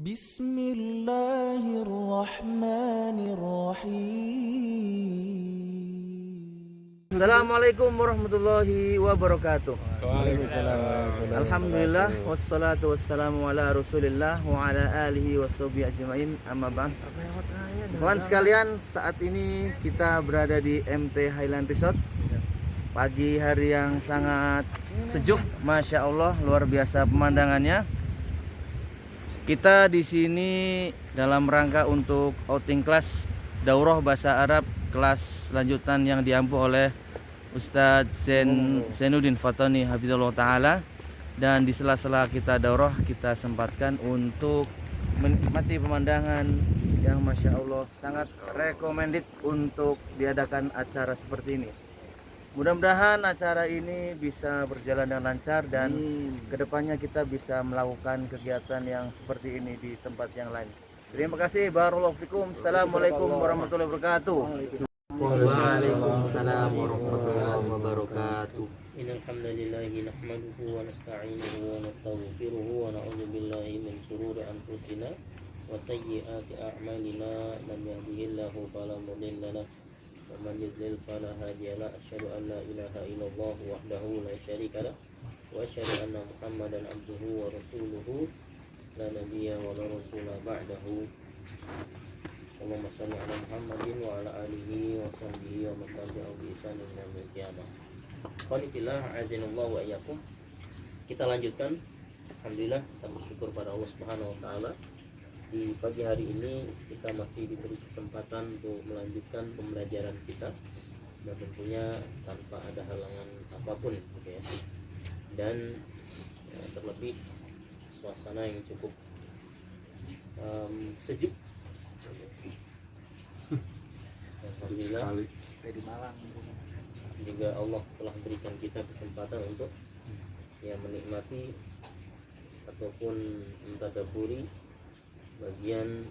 Bismillahirrahmanirrahim. Assalamualaikum warahmatullahi wabarakatuh. Waalaikumsalam. Alhamdulillah wassalatu wassalamu ala Rasulillah wa ala alihi washabihi ajmain. Amma ba'd. Kawan sekalian, saat ini kita berada di MT Highland Resort. Pagi hari yang sangat sejuk, Masya Allah, luar biasa pemandangannya. Kita di sini dalam rangka untuk outing kelas daurah bahasa Arab kelas lanjutan yang diampu oleh Ustadz Zainuddin Fatani Hafizullah Ta'ala. Dan di sela-sela kita daurah, kita sempatkan untuk menikmati pemandangan yang Masya Allah sangat recommended untuk diadakan acara seperti ini. Mudah-mudahan acara ini bisa berjalan dengan lancar dan kedepannya kita bisa melakukan kegiatan yang seperti ini di tempat yang lain. Terima kasih. Barakallahu fikum. Assalamualaikum warahmatullahi wabarakatuh. Waalaikumsalam warahmatullahi wabarakatuh. Innal hamdalillahi nahmaduhu wa nasta'inuhu wa nastaghfiruhu wa na'udzu billahi min shururi anfusina wa sayyiati a'malina. Man yahdihillahu fala mudilla lahu wa man yudlil fala hadiya lahu. Asyhadu an la ilaha illallah wahdahu la syarika lahu wa asyhadu anna Muhammadan abduhu wa rasuluhu la nabiyya wa la rasula ba'dahu. Allahumma shalli ala Muhammadin wa ala alihi wa sahbihi wa man tabi'ahu bi ihsan ila yaumil qiyamah. Qanitillah azinallahu wa iyyakum. Kita lanjutkan. Alhamdulillah, kita bersyukur pada Allah Subhanahu wa taala. Di pagi hari ini kita masih diberi kesempatan untuk melanjutkan pembelajaran kita, dan tentunya tanpa ada halangan apapun gitu ya. Dan terlebih suasana yang cukup sejuk. Alhamdulillah Dari Malang. juga Allah telah berikan kita kesempatan untuk menikmati ataupun mentadaburi bagian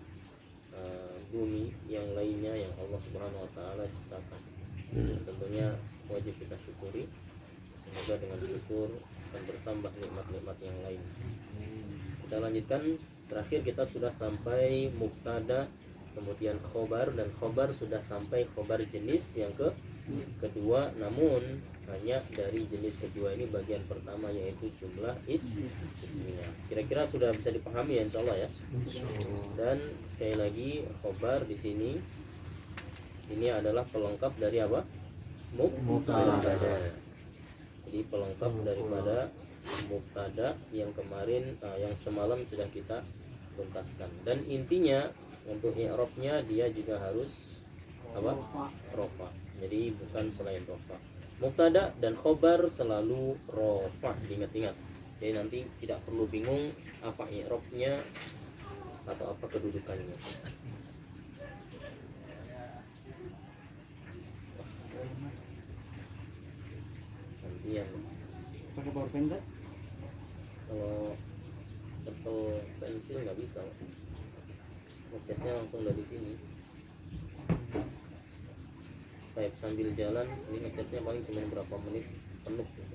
bumi yang lainnya yang Allah Subhanahu wa taala ciptakan. Tentunya wajib kita syukuri. Semoga dengan syukur akan bertambah nikmat-nikmat yang lain. Kita lanjutkan. Terakhir kita sudah sampai mubtada, kemudian khobar, dan khobar sudah sampai khobar jenis yang kedua, namun hanya dari jenis kedua ini bagian pertama, yaitu jumlah ismiyah. Kira-kira sudah bisa dipahami ya, insyaallah ya. Dan sekali lagi, khobar di sini ini adalah pelengkap dari apa? Mubtada. Jadi pelengkap daripada mubtada yang kemarin yang semalam sudah kita tuntaskan. Dan intinya untuk i'rabnya dia juga harus apa? Rofa. Jadi bukan selain rofa. Mubtada dan khobar selalu rofa, diingat-ingat. Jadi nanti tidak perlu bingung apa i'rabnya atau apa kedudukannya. Nanti yang Pakai powerpen enggak? kalau betul pensil nggak bisa, ngecasnya langsung dari sini. Kayak sambil jalan ini ngecasnya paling cuma berapa menit penuh gitu.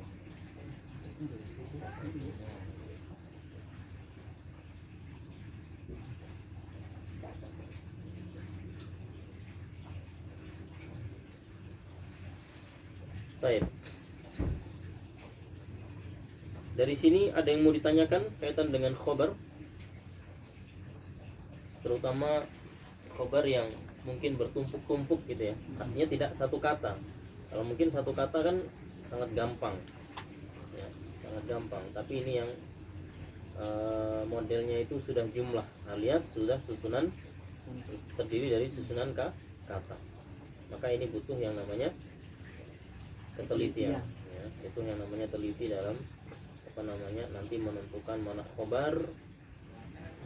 Baik. Dari sini ada yang mau ditanyakan kaitan dengan khobar, terutama khobar yang mungkin bertumpuk-tumpuk gitu ya, artinya tidak satu kata. Kalau mungkin satu kata kan sangat gampang ya, sangat gampang. Tapi ini yang modelnya itu sudah jumlah, alias sudah susunan, terdiri dari susunan kata. Maka ini butuh yang namanya ketelitian ya. Itu yang namanya teliti dalam nanti menentukan mana khobar,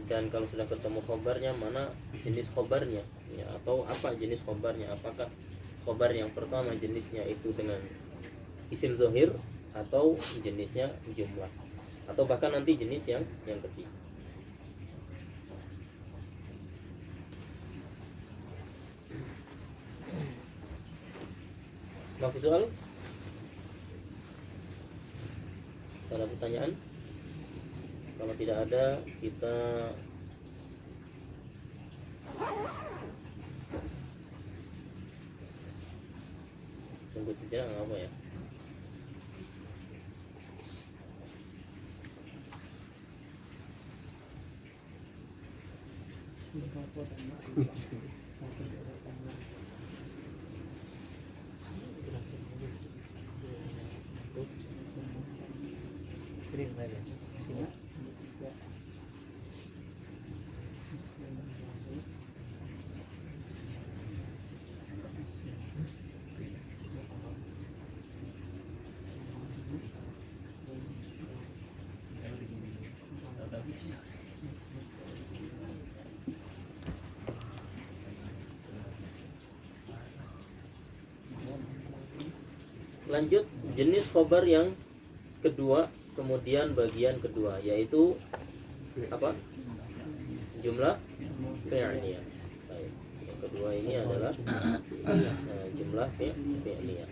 dan kalau sudah ketemu khobarnya mana jenis khobarnya ya, atau apa jenis khobarnya, apakah khobar yang pertama jenisnya itu dengan isim zahir atau jenisnya jumlah, atau bahkan nanti jenis yang ketiga. Maaf soal? Ada pertanyaan? Kalau tidak ada, kita Tunggu saja nggak apa ya. Kirim saja. Sini. Lanjut jenis khobar yang kedua, kemudian bagian kedua, yaitu apa? Jumlah fi'liyah. Baik. Yang kedua ini adalah jumlah fi'liyah.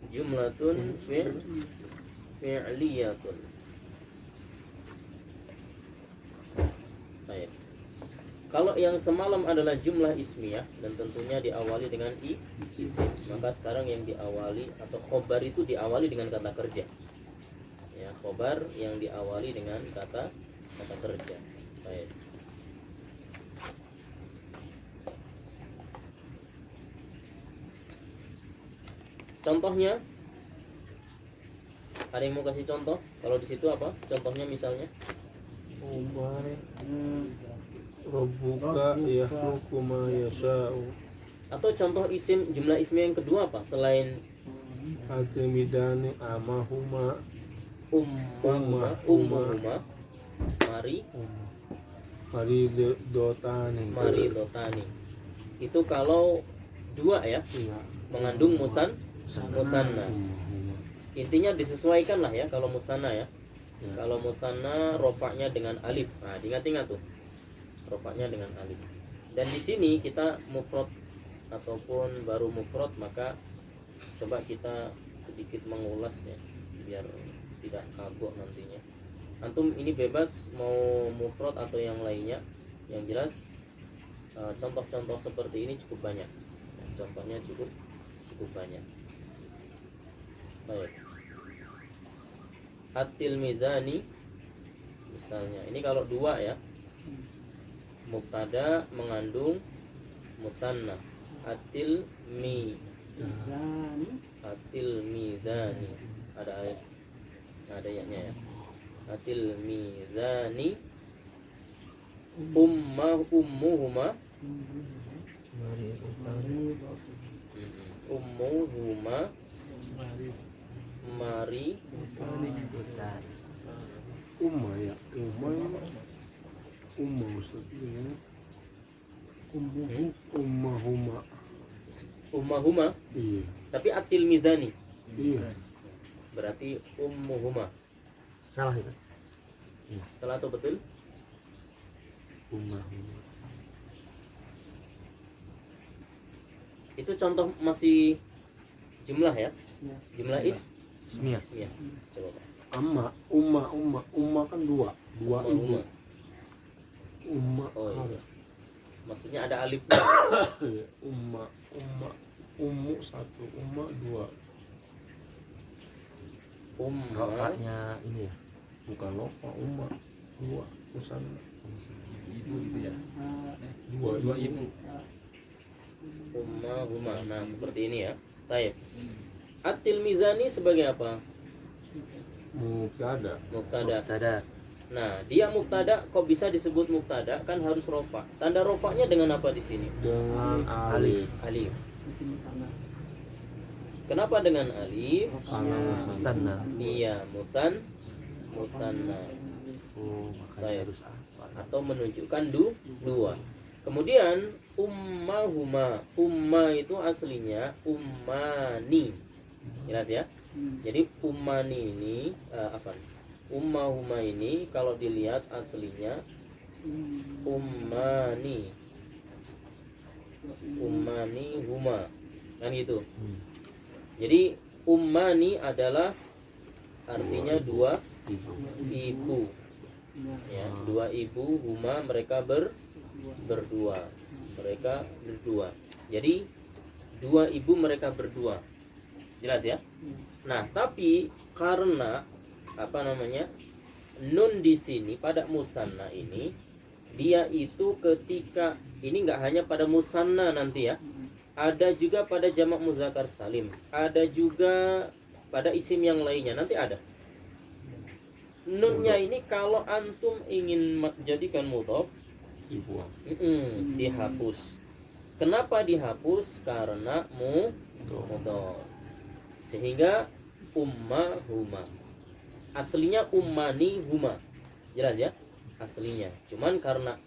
Jumlatun fi'liyatun. Baik. Kalau yang semalam adalah jumlah ismiyah dan tentunya diawali dengan isim, maka sekarang yang diawali atau khobar itu diawali dengan kata kerja. Ya, khobar yang diawali dengan kata kerja. Baik. Contohnya, ada yang mau kasih contoh? Kalau di situ apa? Contohnya misalnya? Umar Rabbuka yakhluqu ma yasha'u. Atau contoh isim, jumlah ismi yang kedua apa? Selain Atimidani amahuma ummuhuma, mari dotani. Itu kalau dua ya, Iya. mengandung musanna. Intinya disesuaikan lah ya kalau musanna ya. Kalau musanna rofaknya dengan alif. Nah, diingat-ingat tuh. Rofaknya dengan alif. Dan di sini kita mufrad ataupun baru mufrad, maka coba kita sedikit mengulas ya biar tidak kagok nantinya. Antum ini bebas mau mufrad atau yang lainnya. Yang jelas contoh-contoh seperti ini cukup banyak. Contohnya cukup banyak. Baik. At-tilmizani misalnya, ini kalau dua ya, mubtada mengandung musanna. At-tilmizani ada ayatnya ya. At-tilmizani ummuhuma mari Umma ya. Umma Ustaz ya. ummahuma, Iya. tapi at-tilmizani Iya. berarti ummuhuma. Salah itu. Salah atau betul? Umma. Itu contoh masih jumlah ya? Jumlah Ismiyah. ya. Coba Pak. Umma kan dua ibu. Ummahuma. Umma. Oh iya. Maksudnya ada alifnya. Iya. Ummu satu, umma dua. Rofaknya ini ya. Bukan lopa, umma dua. Musanna. Ibu gitu ya. Dua ibu. Ummahuma. Nah, seperti ini ya. Baik. At-tilmizani sebagai apa? Mubtada. Mubtada. Nah, dia mubtada kok bisa disebut mubtada? Kan harus rofa. Tanda rofanya dengan apa di sini? Dengan alif. Alif. Kenapa dengan alif? Musanna. Iya, musanna. Oh, Baik. makanya harus apa? Atau menunjukkan dua. Kemudian ummahuma. Umma itu aslinya ummani. Jelas ya? Jadi ummani ini ummahuma ini kalau dilihat aslinya ummani huma kan gitu. Jadi ummani adalah artinya dua ibu. Ya, dua ibu, huma mereka berdua. Mereka berdua. Jadi dua ibu mereka berdua. Jelas ya? Nah, tapi karena nun di sini pada musanna ini dia itu ketika ini nggak hanya pada musanna nanti ya. Ada juga pada jamak muzakkar salim. Ada juga pada isim yang lainnya nanti ada. Nunnya ini kalau antum ingin jadikan mudhof dibuang. Dihapus. Kenapa dihapus? Karena mudhof. Sehingga umma huma. Aslinya ummani huma. Jelas ya? Aslinya. Cuman karena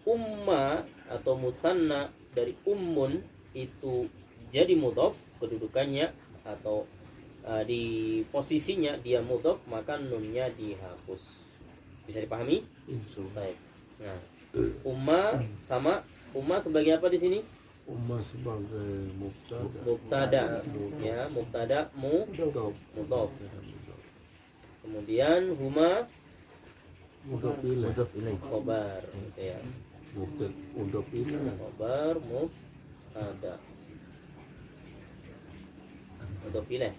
umma atau musanna dari ummun itu jadi mudhof kedudukannya atau di posisinya dia mudhof, maka nunnya dihapus. Bisa dipahami? Baik. Nah, umma sebagai apa di sini? Umma sebagai Mubtada. Ya, mubtada mudhof. Kemudian huma mudhof ilaih. khobar gitu ya. Mudhof ilaih. Khobar mubtada. Mudhof ilaih.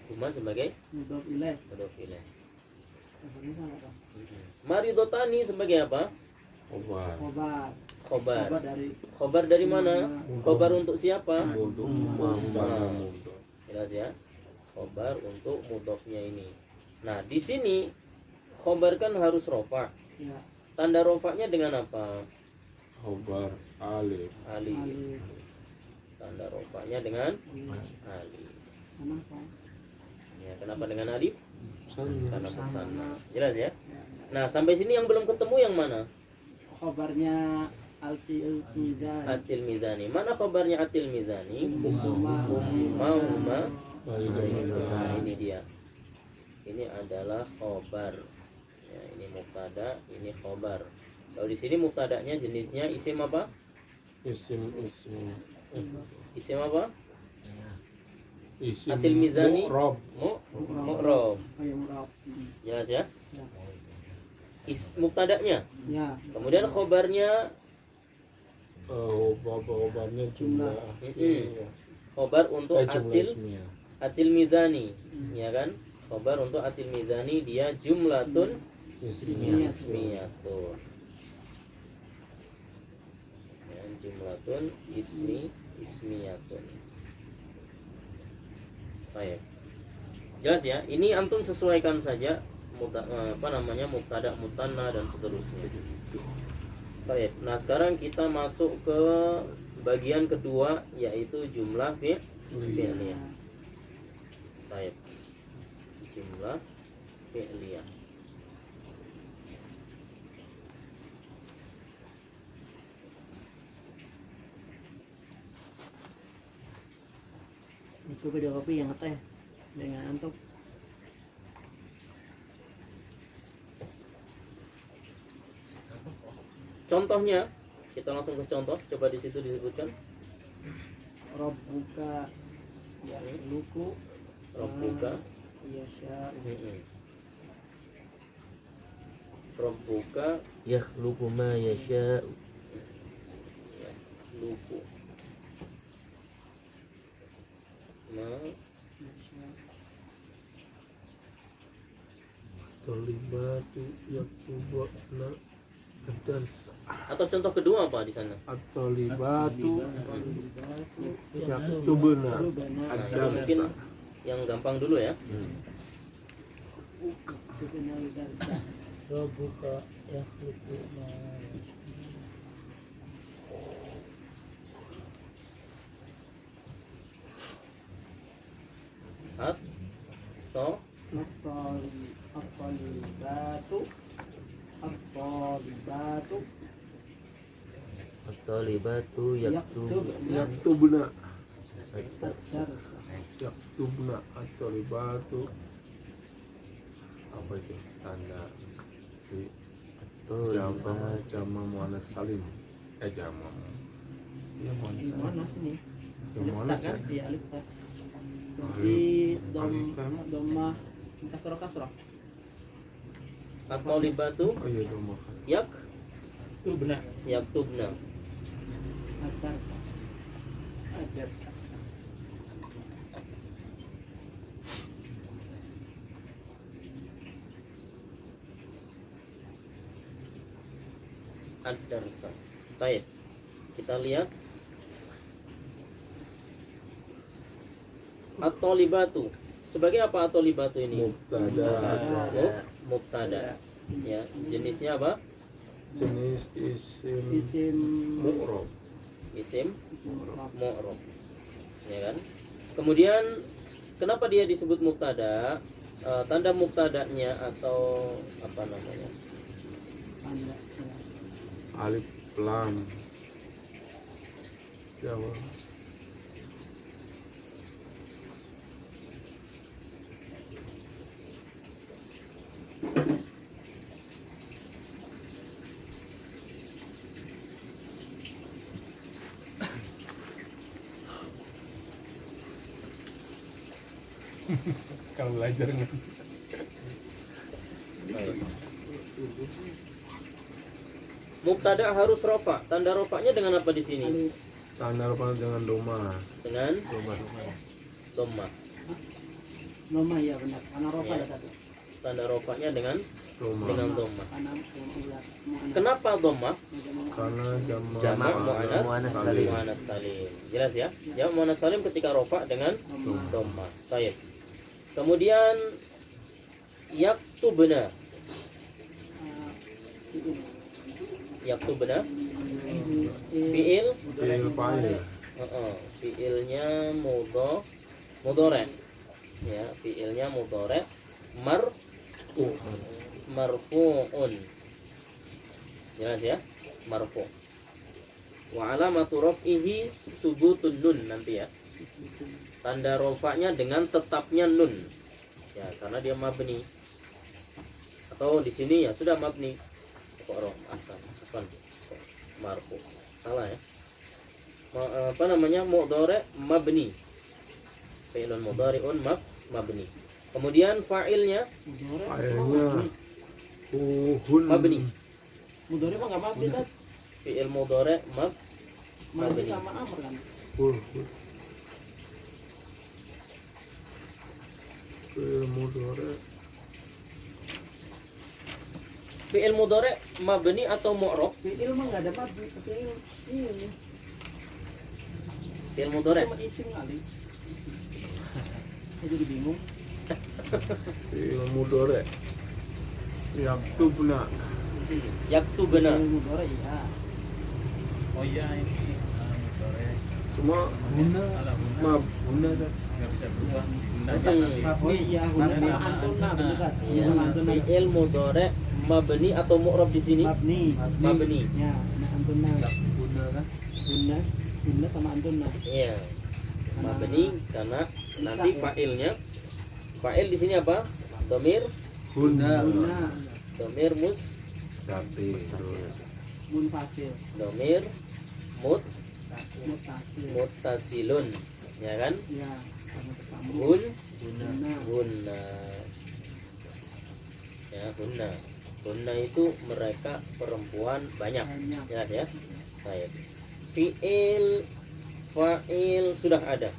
Huma sebagai mudhof ilaih. mudhof ilaih. Maridotani sebagai apa? Khobar. Khobar. dari Khobar dari mana? Khobar untuk siapa? Mudhof. Jelas ya? Khobar untuk mudhofnya ini. Nah, di sini khobar kan harus rofa. ya, Tanda rofanya dengan apa? Khobar alif. Alif. Tanda rofanya dengan alif. kenapa? Ya, kenapa dengan alif? Sannya. Karena musanna. Jelas ya? Nah, sampai sini yang belum ketemu yang mana? Khobarnya Al-Mizani. Atil Mizani. Mana khobarnya Atil Mizani? Umma. Huma. Baridotani. Nah, ini dia. Ini adalah khobar. Ya, ini mubtada, ini khobar. Kalau di sini mubtadanya jenisnya isim apa? Isim Isim apa? isim Atil Mizani. mu'rab. Mu'rab. Jelas ya? Mubtadanya. Ya, Kemudian khobarnya Khobarnya jumlah. khobar untuk Jumlah ismiyah. Atil Mizani, ya kan? Khobar untuk Atil Mizani dia jumlatun ismiyatun. Ya, jumlatun ismiyatun. Baik. Jelas ya? Ini antum sesuaikan saja mubtada, musanna dan seterusnya. Baik. Nah, sekarang kita masuk ke bagian kedua yaitu jumlah fi'liyah. Baik. Jumlah fi'liyah. itu video kopi yang teh dengan antum. Contohnya, kita langsung ke contoh. Coba di situ disebutkan. Rabbuka ya luku Rabbuka. yasha Rabbuka yakhluqu ma yasha'u. luku. Tolibatu yaktubuna ad-darsa. Atau contoh kedua apa di sana? At-tolibatu yaktubuna Nah, itu ad-darsa. mungkin yang gampang dulu ya. Rabbuka yakhluqu ma At-talibatu Yaktubuna ad-darsa. yaktubuna at-tolibatu. Apa itu? Tanda di jama muannas salim. Jama. Ya muannas salim. Mana sini? Ya muannas ya. Iya, alif tak. Berarti domah kasroh. At-thalibatu Oh iya dong makan. Itu benar. yaktubna. Adarsa. Ad-darsa. Baik. Kita lihat at-thalibatu. Sebagai apa at-thalibatu ini? Mubtada. Mubtada. Ya, jenisnya apa? Jenis isim Isim mu'rob. Isim mu'rab. mu'rab. Ya kan? Kemudian kenapa dia disebut mubtada? Tanda mubtadanya atau apa namanya? Tanda. Alif lam. Jawa. Kalau belajar nih. Mubtada harus rofa. Tanda rofanya dengan apa di sini? Alif. Tanda apa dengan doma? Dengan Doma. dhamma. Noma ya benar. Karena rofa Ya. ada satu. Tanda rofanya dengan Doma. dhamma. Karena ulat. Kenapa dhamma? Karena Jamak jamak muannas salim. muannas salim. Jelas ya? Jamak muannas salim ketika rofa dengan dhamma. Baik. Kemudian yaktubna. Yaktubna fiil Fiil fa'il. fiilnya mudhari. Ya, fiilnya mudhari marfu'un. Jelas ya? Marfu'. Wa alamatu raf'ihi subutun nun nanti ya. Tanda rofanya dengan tetapnya nun. Ya, karena dia mabni. Atau di sini ya sudah mabni. Kok rof asal. Bukan. Marfu. Salah ya. Apa namanya? Mudhari mabni. Fi'lun mudhari'un mabni. Kemudian fa'ilnya Fa'ilnya uhun. mabni. Mudhari mah enggak mabni kan? Fi'il mudhari Mabni mabni. sama amr kan. Uhun. Fi'il mudhari Fi'il mudhari mabni atau mu'rab? Fi'il mah enggak ada mabni, fi'il ini. Fi'il mudhari. Cuma isim kali. Saya jadi bingung. fi'il mudhari yaktubna. Yaktubna. Fi'il mudhari ya. Oh iya ini sore Cuma bunda mab bunda kan nggak bisa berubah bunda aja Hmm. nanti Oh iya, huna sama antuna bener kan? Ya, Sama antuna. fi'il mudhari mabni atau mu'rab di sini? Mabni. Mabni. Ya, nah antuna. bunda kan Bunda sama antuna. Iya. Mabni karena nanti fa'ilnya fa'il di sini apa? Dhamir bunda. Bunda. dhamir Jati. Munfasil. dhamir mut Mutasil. muttasilun, ya kan? Ya, sama tersambung. Bunda. Hunna. Ya, hunna. Hunna itu mereka perempuan banyak. Banyak. Ya, ya. Baik. Fi'il fa'il sudah ada.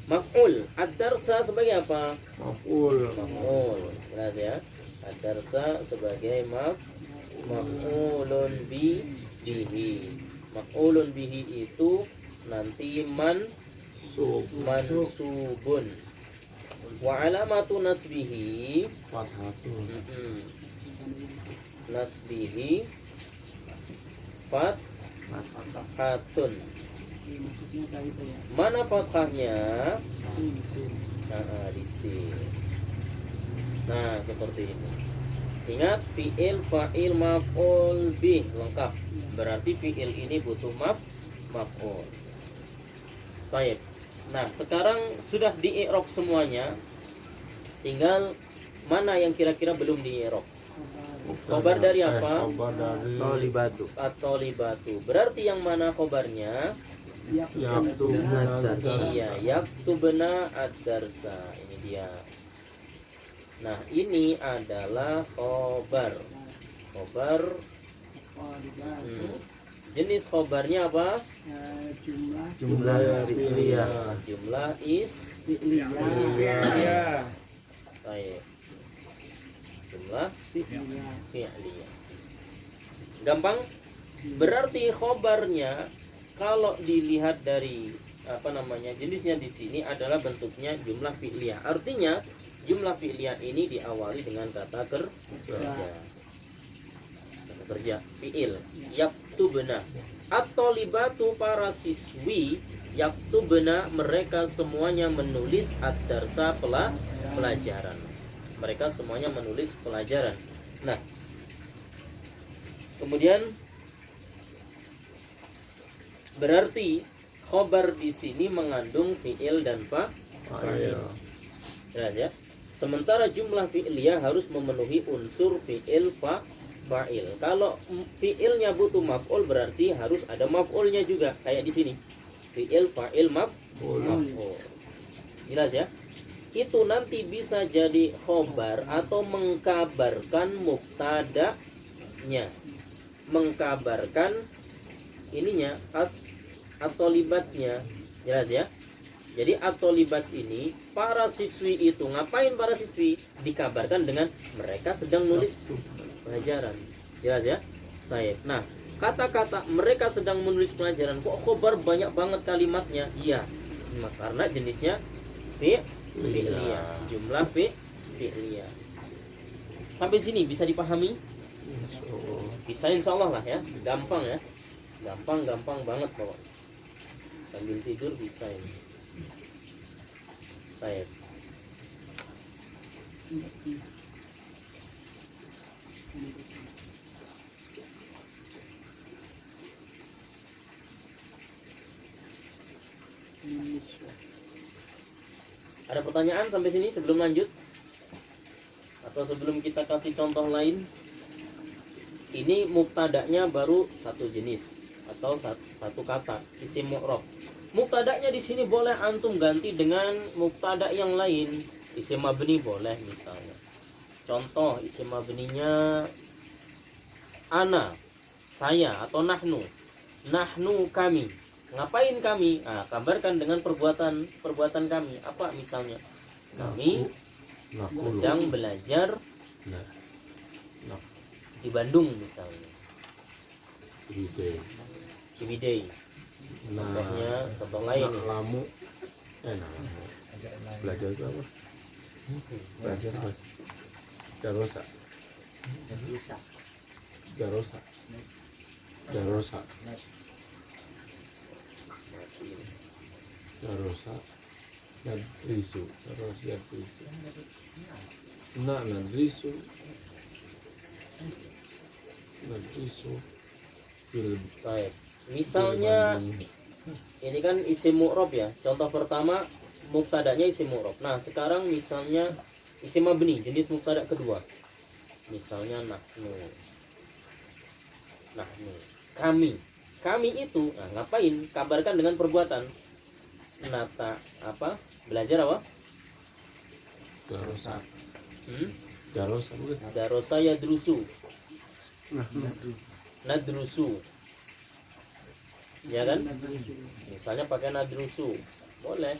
Maf'ul, ad-darsa sebagai apa? Maf'ul. Maf'ul. Jelas ya. Ad-darsa sebagai maf'ulun bihi. Maf'ulun bihi itu nanti mansubun. Wa alamatu nasbihi Fathatun. nasbihi fathatun. Maksudnya kayak itu ya. Mana fathahnya? Ini. Nah, di sini. Nah, seperti ini. Ingat fi'il, fa'il, maf'ul bih lengkap. Berarti fi'il ini butuh maf'ul. Baik. Nah, sekarang sudah di i'rab semuanya. Tinggal mana yang kira-kira belum di i'rab? Khobar dari apa? Khobar dari Thalibatu. At-thalibatu. Berarti yang mana khobarnya? Iya, yaktubna ad-darsa. Ini dia. Nah, ini adalah khobar. Khobar. Jenis khobarnya apa? Jumlah fi'liyah. Jumlah is. Iya. Baik. Jumlah fi'liyah. Gampang? Berarti khobarnya kalau dilihat dari jenisnya di sini adalah bentuknya jumlah fi'liyah. Artinya jumlah fi'liyah ini diawali dengan kata kerja. Kata kerja fi'il. Yaktubna. At-thalibatu, para siswi, yaktubna, mereka semuanya menulis ad-darsa, pelajaran. Mereka semuanya menulis pelajaran. Nah, kemudian berarti khobar di sini mengandung fi'il dan fa'il. Jelas ya? Sementara jumlah fi'liyah harus memenuhi unsur fi'il fa'il. Kalau fi'ilnya butuh maf'ul berarti harus ada maf'ulnya juga, kayak di sini. Fi'il fa'il maf'ul. Jelas ya? Itu nanti bisa jadi khobar atau mengkabarkan mubtada'nya. Mengkabarkan ininya atau libatnya. Jelas ya? Jadi atau libat ini, para siswi itu ngapain? Para siswi dikabarkan dengan mereka sedang nulis pelajaran. Jelas ya? Baik. Nah, kata-kata mereka sedang menulis pelajaran, kok khobar banyak banget kalimatnya? Iya, karena jenisnya fi'liyah. Jumlah fi'liyah. Sampai sini bisa dipahami? Bisa, insya Allah lah ya. Gampang ya. Gampang banget pokoknya. Sambil tidur bisa ini. Baik. Ada pertanyaan sampai sini sebelum lanjut? Atau sebelum kita kasih contoh lain? Ini mubtada'nya baru satu jenis atau satu kata, isim mu'rab. Mubtada'nya di sini boleh antum ganti dengan mubtada' yang lain. Isim mabni boleh misalnya. Contoh isim mabninya ana, saya, atau nahnu. Nahnu, kami. Ngapain kami? Nah, kabarkan dengan perbuatan kami. Apa misalnya? Kami sedang belajar di Bandung misalnya. Ciwidey. Contoh lain nih. Lamu. Belajar itu apa? Belajar apa? Darosa. Nadrisu. Baik. Misalnya ini kan isim mu'rab ya. Contoh pertama mubtada'nya isim mu'rab. Nah, sekarang misalnya isim mabni, jenis mubtada' kedua. Misalnya nahnu. Kami itu, nah, ngapain? Kabarkan dengan perbuatan. Nata apa? Belajar apa? Darosa yadrusu. Nadrusu. Ya kan? Misalnya pakai nadrusu. Boleh.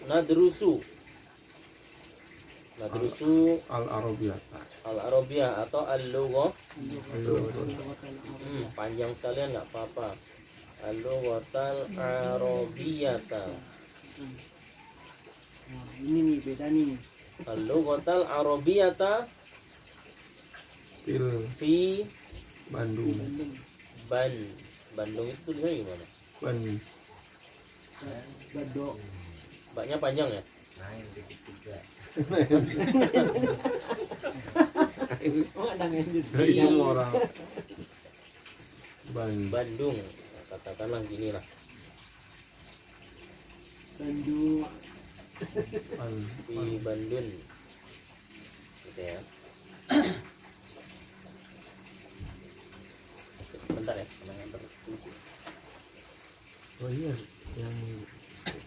Nadrusu al-arabiyah atau al-lughah. Panjang sekalian nggak apa-apa. Al-lughatal arabiyata. Ini nih beda nih. Al-lughatal arabiyata fi Bandung. Bandung itu tulisannya gimana? Badok. Baknya panjang ya? Itu orang Bandung. Katakanlah gini lah. Bandung. Di Bandung. Gitu ya. sebentar ya, karena terkunci. Oh iya, yang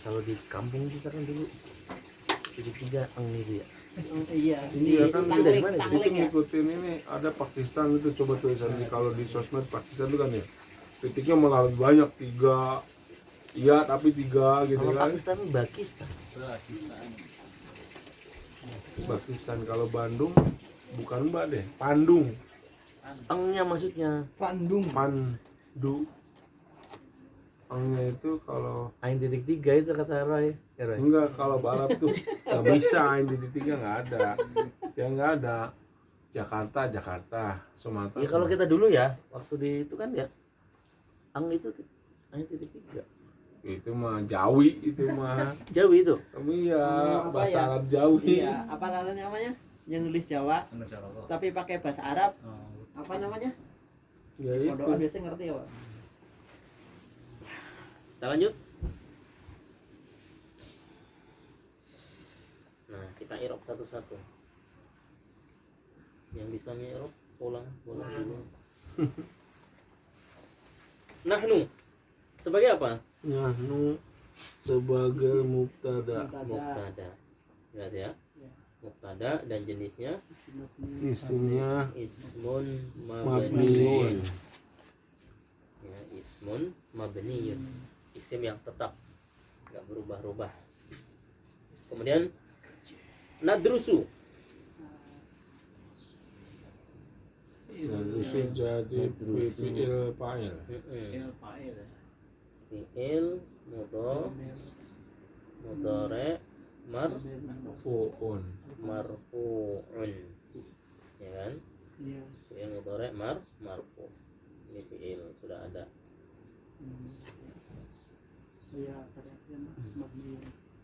kalau di kampung kita kan dulu titik 3 ang itu ya. Oh, iya. Iya kan dari mana? itu ngikutin ini ada Pakistan itu, coba tulisannya kalau di sosmed Pakistan itu kan ya titiknya malah lebih banyak 3, iya tapi 3 gitu Kalau kan. Pakistan Pakistan. Pakistan kalau Bandung bukan Mbak deh, Pandung, Angnya maksudnya. Bandung. Pandu. Angnya itu kalau Ain titik 3 itu kata Roy. Ya, Roy. enggak, kalau Arab tuh nggak bisa, ini titik 3 nggak ada, ya nggak ada. Jakarta, Sumatera. Ya kalau kita dulu ya, waktu di itu kan ya, ang itu Ain titik 3. itu mah Jawi itu mah. Jauh itu. Iya, Apa bahasa ya? Arab Jawi. Iya, apa namanya? Yang nulis Jawa tapi pakai bahasa Arab. Apa namanya? Ya itu. Doa biasanya ngerti ya, Pak? Kita lanjut. Nah, kita irop satu-satu. Yang bisa irop pulang dulu. Nahnu sebagai apa? Nahnu sebagai mubtada. Mubtada. Jelas ya? Mubtada dan jenisnya Isimnya ismun mabniun. mabniyun. Ya, ismun mabniyun. Isim yang tetap, nggak berubah-ubah. Kemudian nadrusu. Dan itu jadi fi'il fa'il. Fi'il mudhari Fu'un. marfu'un. Ya kan? Iya. Fi'il mudhari marfu'. Ini fi'il sudah ada. Iya, perhatian mabni.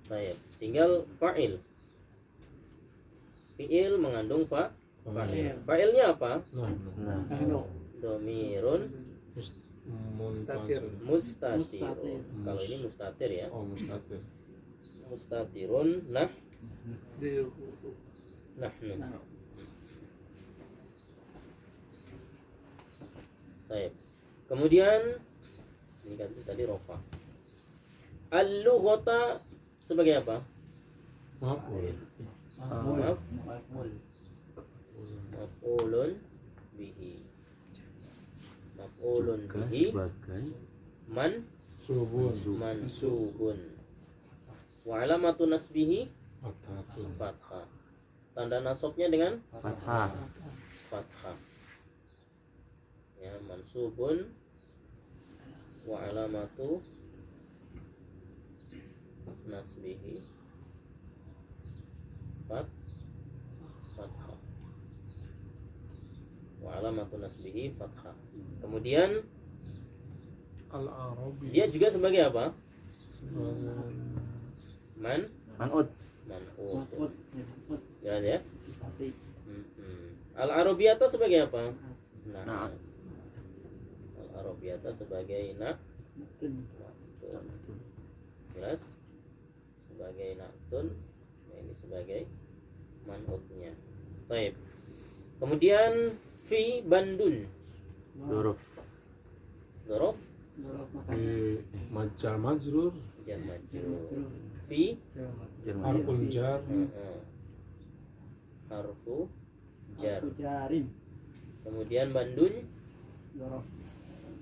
Baik, tinggal fa'il. Fi'il mengandung fa'il. Fa'ilnya apa? Nahnu. Domirun Muntatir. mustatirun. Kalau ini mustatir ya. Oh, mustatir. Mustatirun nahnu. Baik. Kemudian ini kan tadi rofa. Al-lughata sebagai apa? Maf'ul. Maf'ulun bihi. Maf'ulun bihi Sebagai Subun. mansubun. Wa alamatu nasbihi Fathahun. fathah. Tanda nasabnya dengan fathah. fathah. Ya, mansubun wa alamatu nasbihi fathah. Wa alamatu nasbihi fathah. Kemudian Al-Arabi. dia juga sebagai apa? Sebagai Man'ut. Makut. Jelas ya? Sifati. Al-Arabiyata sebagai apa? Na'at. Al-Arabiyata sebagai Makun. na'tun. Jelas? Sebagai na'tun. Nah, ini sebagai man'utnya. Baik. Kemudian fi bandun. Huruf Dzaraf Dorok makan. di Majar Majrur. jar majrur. Fi Jerman. Harfun jar. harfu jar. Aku jarin. Kemudian bandun Dorok.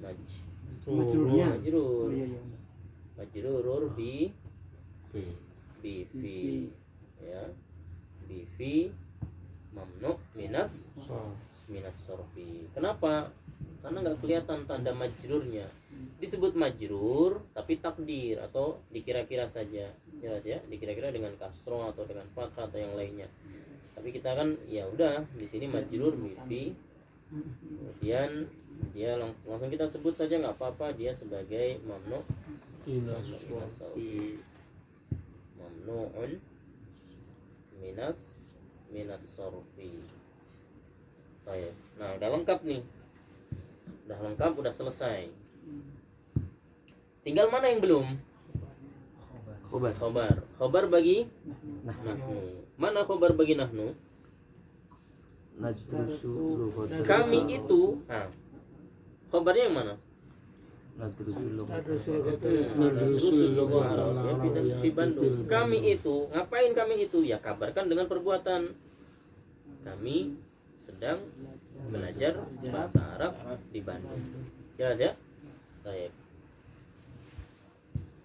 majrur. Majrurnya. Oh iya iya. Majrurur bi P. fi ya. Bi fi mamnu minas sorfi. Kenapa? Karena nggak kelihatan tanda majrurnya. Disebut majrur tapi takdir atau dikira-kira saja. Jelas ya, dikira-kira dengan kasroh atau dengan fathah atau yang lainnya. Tapi kita kan ya udah di sini majrur bifi. Kemudian dia langsung kita sebut saja nggak apa-apa, dia sebagai mamnu Inasofi. mamnuun minas sorfi. Baik. Nah, udah lengkap nih. Udah lengkap, udah selesai. Tinggal mana yang belum? Khobar. Khobar bagi nahnu. Mana khobar bagi nahnu? Nadrusu lughatan. Kami itu, nah, Khobarnya yang mana? Nadrusulullah. Di Bandung. Kami itu, ngapain kami itu? Ya kabarkan dengan perbuatan. Kami sedang belajar bahasa Arab di Bandung. Jelas ya? Baik.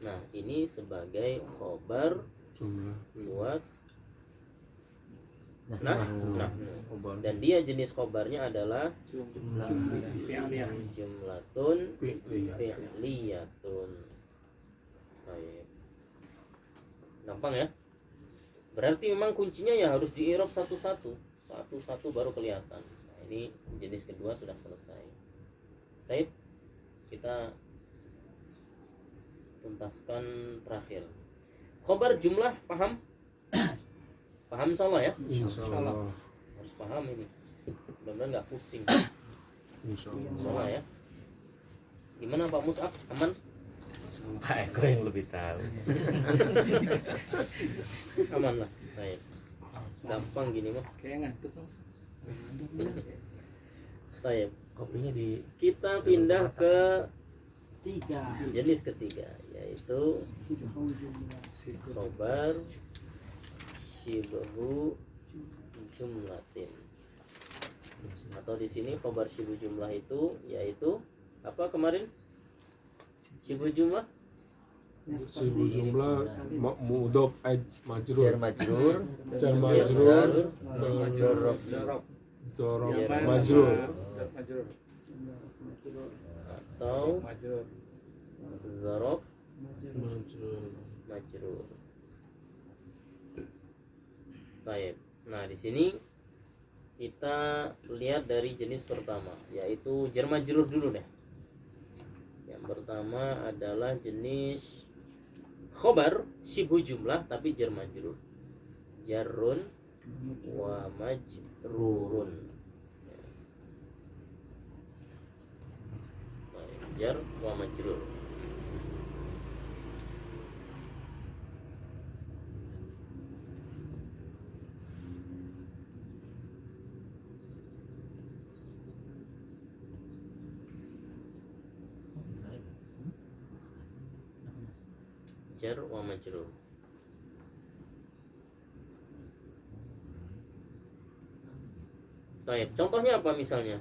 Nah, ini sebagai khobar Jumlah. buat nah. Dan dia jenis khobarnya adalah jumlatun fi'liyatun. Baik. Gampang ya? Berarti memang kuncinya ya harus di i'rab satu-satu baru kelihatan. Nah, ini jenis kedua sudah selesai. Baik. Kita tuntaskan terakhir. Khobar jumlah paham? Paham sama ya? Insyaallah. Harus paham ini. Mudah-mudahan nggak pusing. Insyaallah. Sama ya. Gimana Pak Mus'ab? Aman? Pak Eko yang lebih tahu. Aman lah. Baik. Gampang gini mah. Kayak ngantuk. Baik. Kopinya di Kita pindah ke 3 jenis ketiga, yaitu khobar syibhu jumlatin. Atau di sini khobar syibhu jumlah itu yaitu apa kemarin? Syibhu jumlah Sibuk jumlah mudhof majrur. jar majrur, Jar majrur. jorof, Dorof Jar majrur. Majrur. atau Majrur. zaraf Majrur. majrur. Baik. Nah, di sini kita lihat dari jenis pertama, yaitu jar majrur dulu deh. Yang pertama adalah jenis khobar syibhu jumlah tapi jar majrur. Jarrun wa majrurun. Baik, jar wa majrur. Jar wa majrur. Baik, contohnya apa misalnya?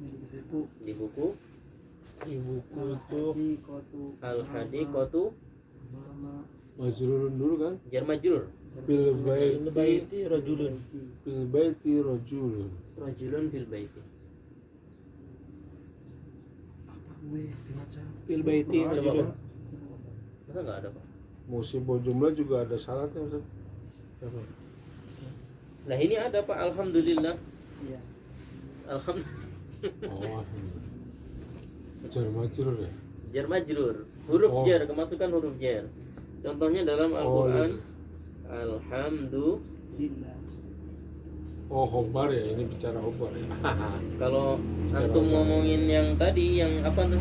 Di buku Di buku itu Al-Hadiqatu majrurun dulu kan? jar majrur. Bil baiti rajulun. bil baiti rajulun. Rajulun fil baiti. Fil baiti Coba Pak. Masa nggak ada Pak? Musibah jumlah juga ada syaratnya Ustaz. Apa? Nah ini ada Pak, alhamdulillah. Iya. Alhamdulillah. Oh. Jar majrur ya. Jar majrur, huruf Oh. jar, kemasukan huruf jar. Contohnya dalam Al-Quran, iya. alhamdulillah. Oh, khobar ya, ini bicara khobar ya. Kalau antum ngomongin yang tadi, yang apa tuh?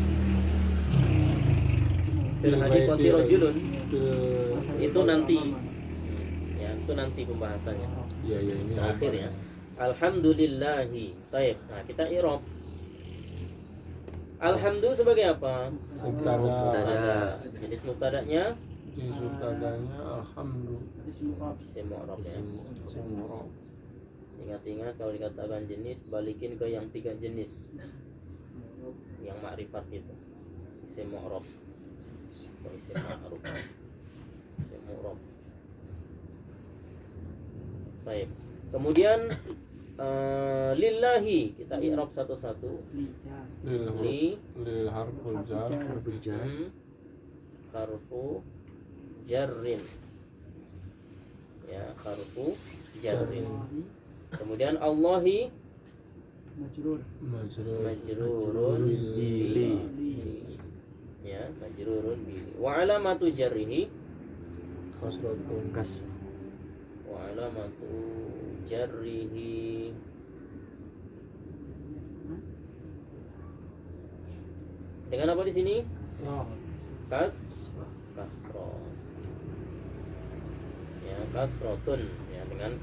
Fil hadiqati rajulun, Bil itu nanti. Ya, itu nanti pembahasannya. ya ini Terakhir ya. Alhamdulillahi. Baik. Nah, kita i'rab. Alhamdulillah sebagai apa? Mubtada. Jenis mubtada'nya Di mubtadanya alhamdulillah. isim mu'rab ya. Semua. Ingat-ingat kalau dikatakan jenis, balikin ke yang 3 jenis. Yang makrifat itu. Isim mu'rab. Atau isim ma'ruf. Isim mu'rab. Baik. Kemudian lillahi kita i'rab satu-satu. Li Lil harful jar. harfu jarrin. Ya, harfu jarrin. Kemudian Allahi majrur majrurun Bili. ya, majrurun bili. Wa alamatu jarrihi Kasratun. wa alamatu jarrihi dengan apa di sini? Kasro. Ya, kasrotun ya, dengan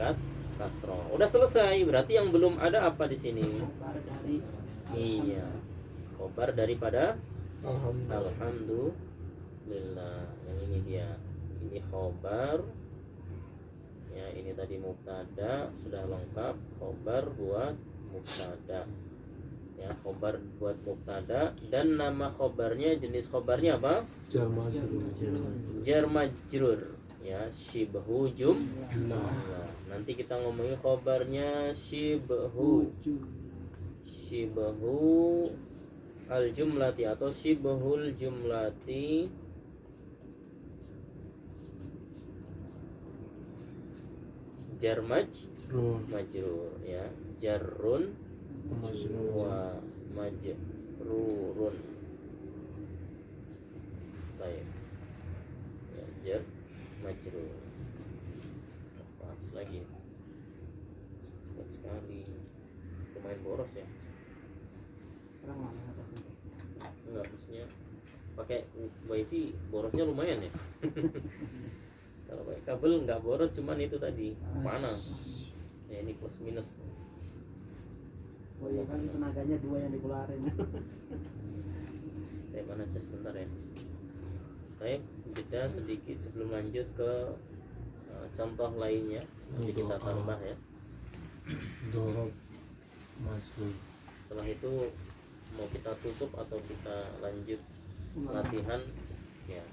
kasro. Udah selesai. Berarti yang belum ada apa di sini? Iya, khobar daripada Alhamdulillah. alhamdulillah. Yang ini dia, ini khobar ya, ini tadi mubtada sudah lengkap. Khobar buat mubtada ya, khobar buat mubtada. Dan nama khobarnya, jenis khobarnya apa? Jar majrur. Jar majrur ya, syibhu jumlah. Nanti kita ngomongin khobarnya syibhu al jumlati atau syibhul jumlati jar majrur ya, jarrun wa majrurun. Baik ya, jar majrur. Pas lagi cepat sekali, lumayan boros ya. Sekarang mana atasnya? Enggak, maksudnya pakai wifi borosnya lumayan ya. Kalau pakai kabel nggak boros, cuman itu tadi panas ya, ini plus minus. Oh iya kan tenaganya 2 yang dikeluarin. Saya mana cas sebentar ya. Baik, jeda sedikit sebelum lanjut ke contoh lainnya. Nanti kita tambah ya. Dorob majrur. Setelah itu mau kita tutup atau kita lanjut latihan ya,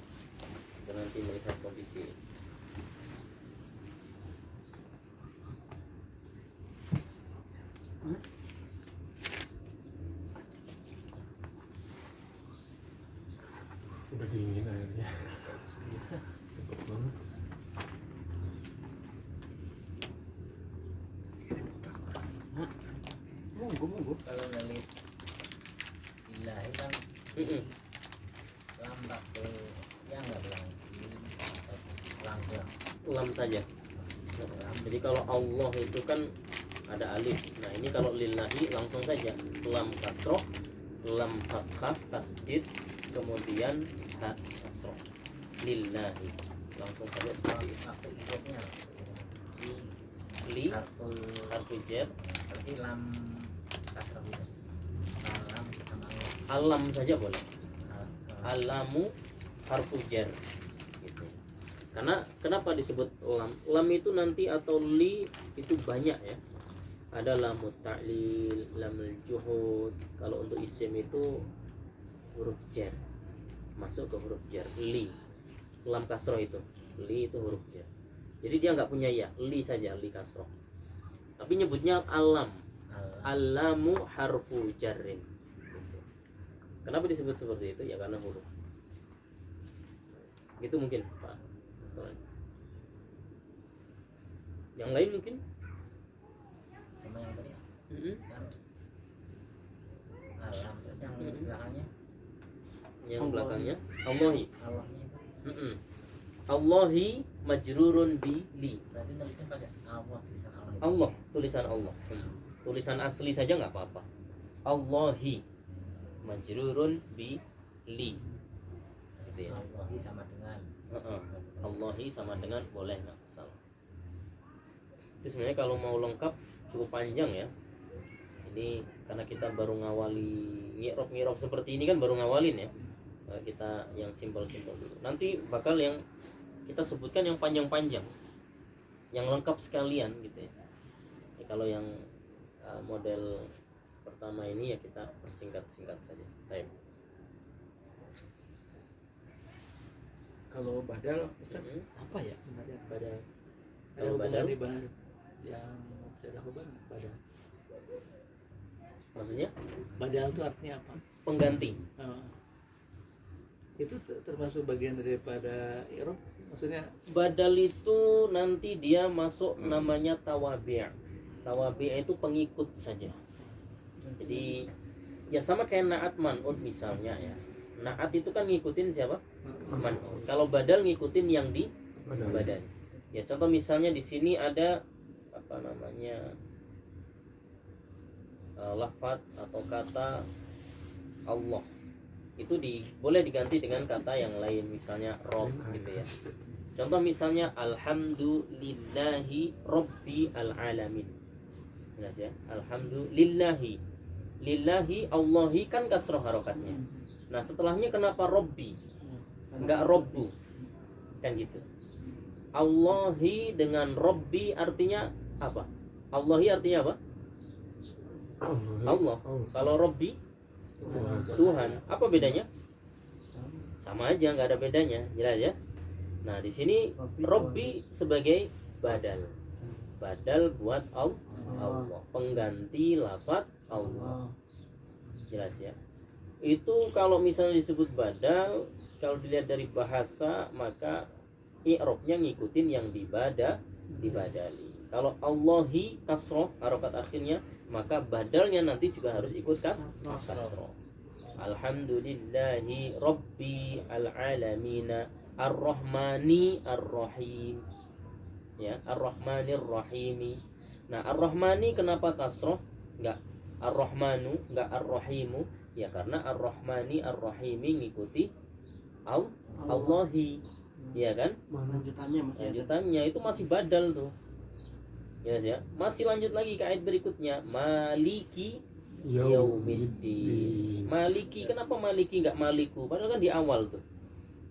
kita nanti melihat kondisi. Udah dingin airnya. Cepet banget. Monggo. Kalau nulis ilahi kan lambat ke yang nggak bilang langsung Lam saja. Jadi kalau Allah itu kan ada alif. Nah ini kalau lillahi langsung saja lam kasroh, lam fathah tasdid, kemudian ha kasroh, lillahi, langsung saja seperti itu. aku ikutnya Li harful harfu jar, berarti lam kasrah gitu. Lam sama alam saja boleh. al Alamu harfu jar gitu. Karena kenapa disebut lam? Lam itu nanti atau li itu banyak ya. Ada lamut ta'lil, lamul juhud. Kalau untuk isim itu huruf jar, masuk ke huruf jar. Li, lam kasroh itu, li itu huruf jar. Jadi dia nggak punya ya, li saja, li kasroh. Tapi nyebutnya alam. Alamu harfu jarrin gitu. Kenapa disebut seperti itu? Ya karena huruf. Gitu mungkin Pak. Yang lain mungkin? sama yang tadi Mm-mm. kan alam, terus yang belakangnya Yang belakangnya Allahi. Allahnya itu Mm-mm. Allahi majrurun bi li. berarti nulisnya pakai Allah, tulisan Allah itu. Allah, tulisan Allah. Tulisan asli saja nggak apa-apa. Allahi majrurun bi li. Gitu ya. Allahi sama dengan Allahi sama dengan boleh, nggak masalah. Itu sebenarnya kalau mau lengkap cukup panjang ya. Ini karena kita baru ngawali ngirop seperti ini kan, baru ngawalin ya. Kita yang simpel-simpel dulu. Nanti bakal yang kita sebutkan yang panjang-panjang, yang lengkap sekalian gitu ya. Kalau yang model pertama ini ya kita persingkat-singkat saja. Baik. Kalau badal Ustaz, Mm-mm. apa ya sebenarnya badal? Kalau Ada hubungan badal? dibahas yang ada hubungan badal. Maksudnya Badal itu artinya apa? pengganti. Itu termasuk bagian daripada i'rab, maksudnya Badal itu nanti dia masuk namanya tawabi'. Tawabi' itu pengikut saja. Jadi ya sama kayak naat man'ud misalnya ya. Naat itu kan ngikutin siapa? Man'ud. Kalau badal ngikutin yang di badan. Ya contoh misalnya di sini ada apa namanya lafaz atau kata Allah. Itu boleh diganti dengan kata yang lain, misalnya Rob gitu ya. Contoh misalnya alhamdulillahi rabbil alamin. Jelas ya? Alhamdulillahi. lillahi, Allahi kan kasroh harokatnya. Nah setelahnya kenapa Robbi, enggak Robbu, kan gitu. Allahi dengan Robbi artinya apa? Allahi artinya apa? Allah. Kalau Robbi Tuhan. Apa bedanya? Sama aja, nggak ada bedanya, jelas ya. Nah di sini Robbi sebagai badal, badal buat Allah, pengganti lafaz Allah, jelas ya. Itu kalau misalnya disebut badal, kalau dilihat dari bahasa maka i'rabnya ngikutin yang dibadali. Kalau Allahi kasroh harokat akhirnya, maka badalnya nanti juga harus ikut kasroh. Alhamdulillahi Rabbi al-alamina ar-Rahmani ar-Rahim, ya, ar-Rahmanir Rahimi. Nah ar-Rahmani kenapa kasroh, enggak ar-Rahmanu, enggak ar-Rahimu? Ya karena ar-Rahmani ar-Rahimi ngikuti Allahi, ya kan? Lanjutannya itu masih badal tuh, ya. Masih lanjut lagi ke ayat berikutnya, Maliki Yaumiddin. Maliki, kenapa Maliki enggak Maliku? Padahal kan di awal tuh,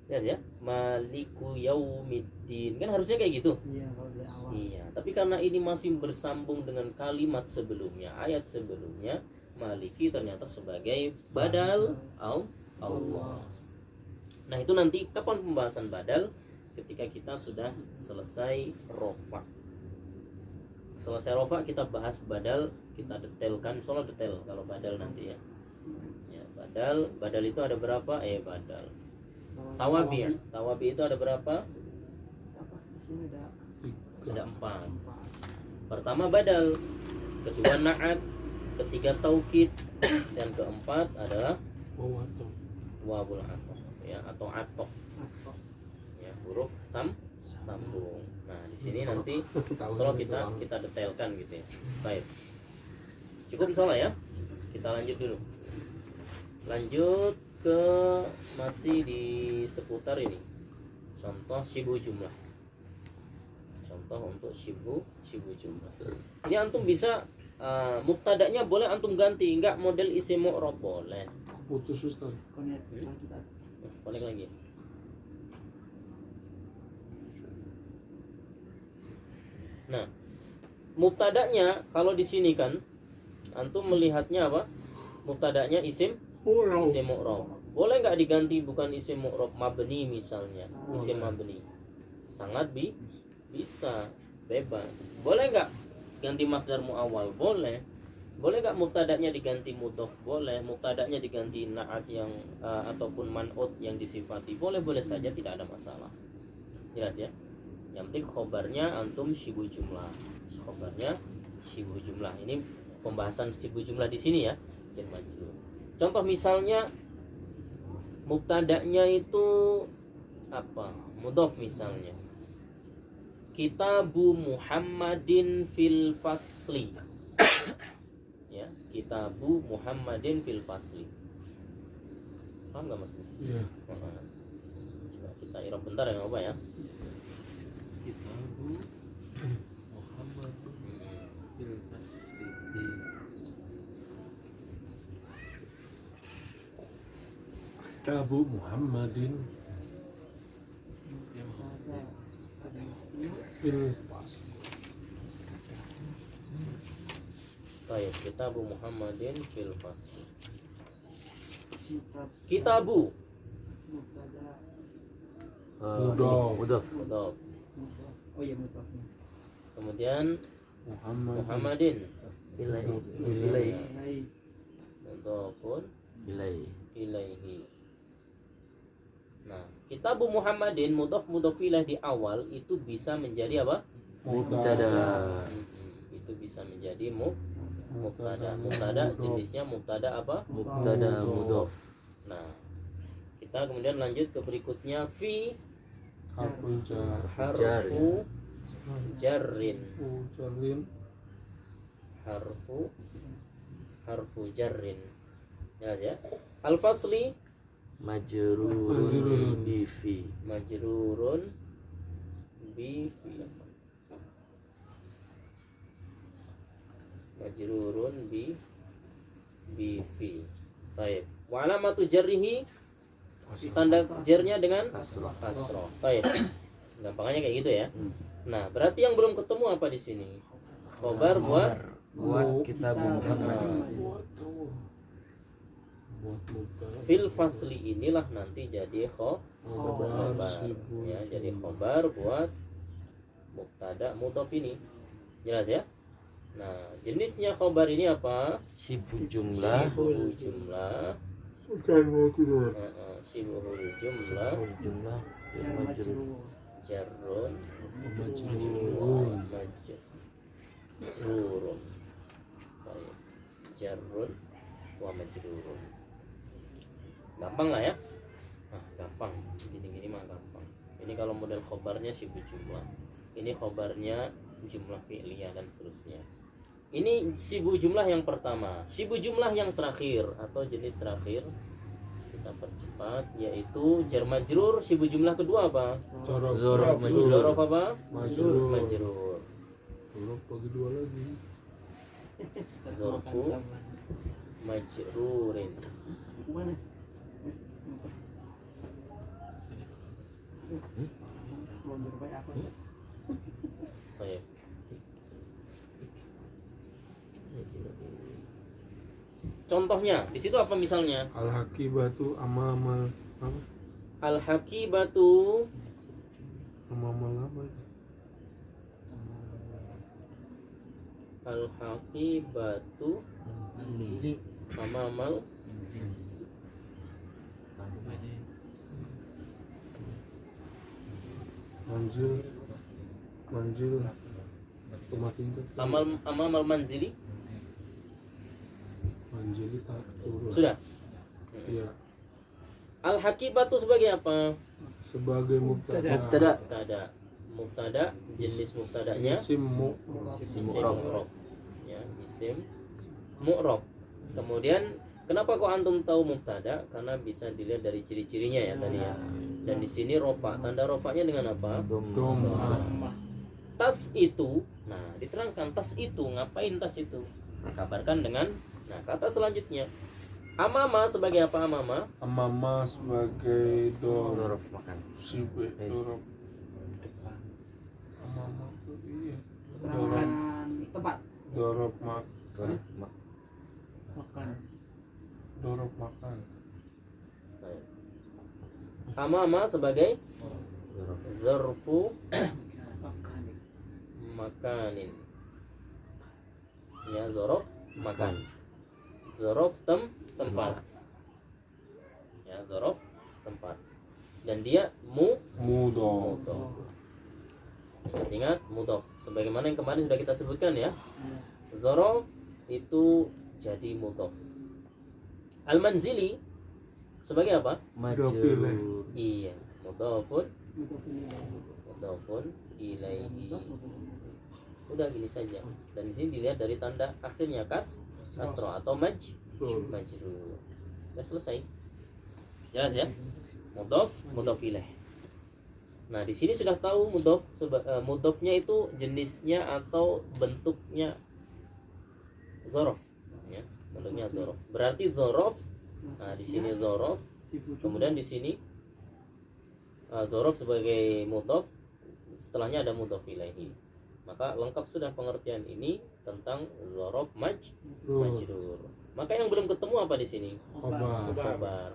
ya. Maliku Yaumiddin, kan harusnya kayak gitu. Iya, kalau di awal. Iya, tapi karena ini masih bersambung dengan kalimat sebelumnya, ayat sebelumnya, Maliki ternyata sebagai badal Allah. Nah itu nanti kapan pembahasan badal? Ketika kita sudah selesai rofa. Selesai rofa kita bahas badal, kita detailkan, soal detail kalau badal nanti ya. Ya badal itu ada berapa? Badal. Tawabi itu ada berapa? Apa? Di sini Ada 4. Pertama badal, kedua na'at, ketiga taukid, dan keempat adalah wawul atof, ya, atau atof, ya, huruf sambung. Nah di sini nanti soal kita detailkan gitu ya. Baik, cukup salah ya. Kita lanjut dulu. Lanjut ke masih di seputar ini. Contoh syibu jumlah. Contoh untuk syibu jumlah. Ini antum bisa mubtada'nya boleh antum ganti, enggak model isim mu'rab boleh. Putus Ustaz. Balik lagi. Nah, mubtada'nya kalau di sini kan antum melihatnya apa? Mubtada'nya isim mu'rab. Boleh nggak diganti bukan isim mu'rab, mabni misalnya, isim mabni. Sangat bisa, bebas. Boleh nggak ganti masdar muawwal? Boleh. Boleh nggak mubtada'nya diganti mudhof? Boleh. Mubtada'nya diganti na'at yang ataupun man'ut yang disifati? Boleh saja, tidak ada masalah. Jelas ya? Yang penting khobarnya antum syibu jumlah. Khobarnya syibu jumlah. Ini pembahasan syibu jumlah di sini ya. Contoh misalnya mubtada'nya itu apa? Mudhof misalnya. Kitabu Muhammadin fil fasli. Ya, Kitabu Muhammadin fil fasli. Paham nggak mas? Iya. Coba kita irab bentar ya, apa ya? Kitabu Muhammad fil fasli. Kitabu Muhammadin fil Baik, Kitabu Muhammadin fil fasli. Kitabu Mudhof. mudhof. Oh iya, mudhofnya. Kemudian Muhammadin Ilaihi. mudhofun ilaihi. Nah, Kitabu Muhammadin mudhof ilaih di awal itu bisa menjadi apa? Mubtada. Itu bisa menjadi mubtada. Mubtada jenisnya mubtada apa? Mubtada mudhof. Nah, kita kemudian lanjut ke berikutnya, fi harful jar. harfu jarrin. Jarrin. Harfu jarrin. Jelas ya? Al-fasli Majrurun bi fi. majrurun bi fi. Majrurun bifi. Baik. Wa alamatu jarrihi, tanda jarnya dengan Kasrah. kasroh. Baik. Gampangannya kayak gitu ya. Nah, berarti yang belum ketemu apa di sini? Khobar buat Buat kita Muhammad. buat mubtada fil fasli inilah nanti jadi khobar khobar. sibuk Ya, jadi khobar buat mubtada mudhof ini. Jelas ya? Nah, jenisnya khobar ini apa? Sibuk jumlah. Sibuk jumlah. bukan mau tidur Sibuk jumlah Jumlah. Majrur. jarrun majrurun majrurun. Baik. Jarrun wa majrurun. Gampang lah ya. Nah, gampang. Gini-gini mah gampang. Ini kalau model khobarnya sibuk jumlah. Ini khobarnya jumlah fi'liyah dan seterusnya. Ini sibuk jumlah yang pertama. Sibuk jumlah yang terakhir atau jenis terakhir kita percepat, yaitu jar majrur. Sibuk jumlah kedua apa? Zorof Zorof majrur. Zorof apa? Majrur. Majrur. Zorof bagi dua lagi Zorofu majrurin. Mana? Sponsor baik apa? Baik. Contohnya, di situ apa misalnya? al hakibatu amamal apa Al-hakibatu amamal apa itu? Al-hakibatu amamal manzil manzil rumah tingkat amamal manzili. manzili tak turun Sudah. iya Al-hakibatu sebagai apa? sebagai mubtada Mubtada. Mubtada. Mubtada, jenis mubtadanya isim isim mu'rab. Ya, isim mu'rab. Kemudian kenapa kok antum tahu mubtada? Karena bisa dilihat dari ciri-cirinya ya tadi ya. Dan di sini rofa, tanda rofanya dengan apa? doma Tas itu. Nah, diterangkan tas itu, ngapain tas itu? Kabarkan dengan kata selanjutnya. Amama sebagai apa amama? amama sebagai Zorof makan. sibe Yes. dorof amama tuh iya Makan tempat. dorof mak Zorof ma- Makan. dorof makan Amama sebagai Zorof. zarfu Makan. makanin. Ya, zorof makan. Zorof tempat. Ya, zorof tempat. Dan dia mudo mudhof. Ingat mudhof. Sebagaimana yang kemarin sudah kita sebutkan ya. Zorof itu jadi mudhof. Al-manzili sebagai apa? Majrur. Iya, mudhofun ilaihi. Udah gini saja. Dan di sini dilihat dari tanda akhirnya kasroh atau majrur. Udah selesai. Jelas ya? Mudhof ilaih. Nah, di sini sudah tahu mudhofnya itu jenisnya atau bentuknya zorof. Ya, bentuknya zorof. Berarti zorof. Nah, di sini zorof. Kemudian di sini zorof sebagai mudhof, setelahnya ada mudhof ilaihi. Maka lengkap sudah pengertian ini tentang zorof majrur. Maka yang belum ketemu apa di sini?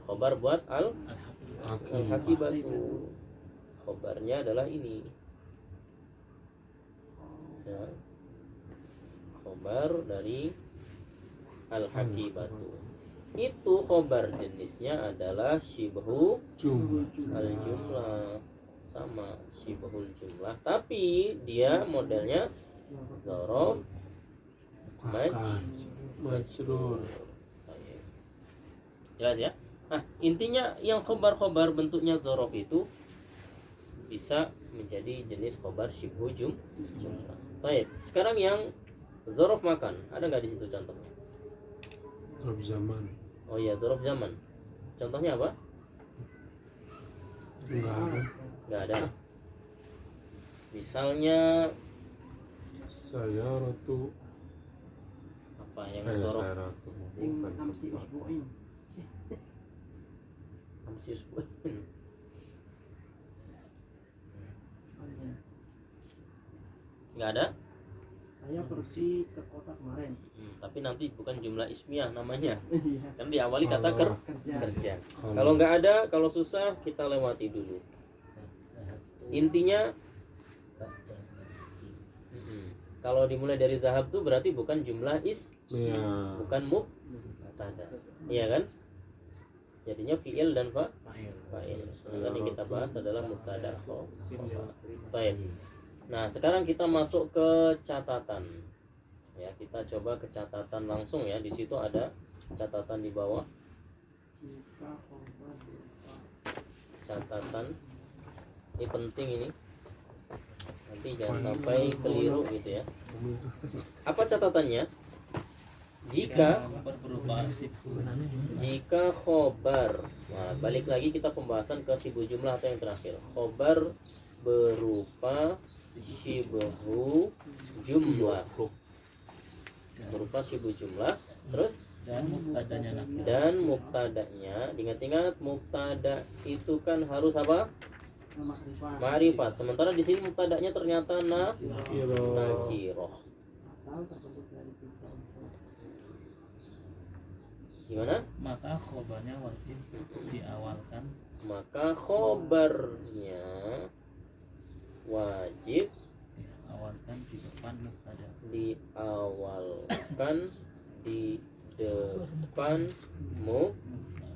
Khobar buat al-hakibatu. Khobarnya adalah ini. Ya. Khobar dari al-hakibatu. Itu khobar jenisnya adalah syibhu al-jumlah. Sama syibhul jumlah, tapi dia modelnya zorof majrur. Jelas ya? Nah, intinya yang khobar-khobar bentuknya zorof itu bisa menjadi jenis khobar syibhu jumlah. Baik, sekarang yang zorof makan, ada nggak di situ contohnya? Zorof zaman Oh iya, zorof zaman. Contohnya apa? enggak ada Nggak ada. Misalnya saya ratu apa apa yang Ya, dzaraf? saya Yang amsi usbu'in. Amsi usbu'in. Oh, iya. Nggak ada? Saya pergi ke kota kemarin. Tapi nanti bukan jumlah ismiyah namanya. Iya. Kan diawali kata Kerja. kerja. Kalau nggak ada, kalau susah kita lewati dulu. Intinya kalau dimulai dari zahab tuh berarti bukan jumlah Iya. bukan mubtada. Iya kan? Jadinya fi'il dan fa'il. Sedangkan yang kita bahas adalah mubtada. Baik. Nah, sekarang kita masuk ke catatan. Ya, kita coba ke catatan langsung ya. Di situ ada catatan di bawah. Jika korban berupa Catatan. Ini penting ini. Nanti jangan sampai keliru gitu ya. Apa catatannya? Jika khobar, nah, balik lagi kita pembahasan ke sibu jumlah atau yang terakhir. Khobar berupa shibhu jumlah, berupa shibhu jumlah, terus dan muktadanya. Ingat-ingat muktada itu kan harus apa? Ma'rifat. Sementara di sini muktadanya ternyata nakiroh. asal tersebut dari tiga unsur. Gimana? Maka khobarnya wajib diawalkan Maka khobarnya wajib awalkan di depan mubtada. diawalkan di depan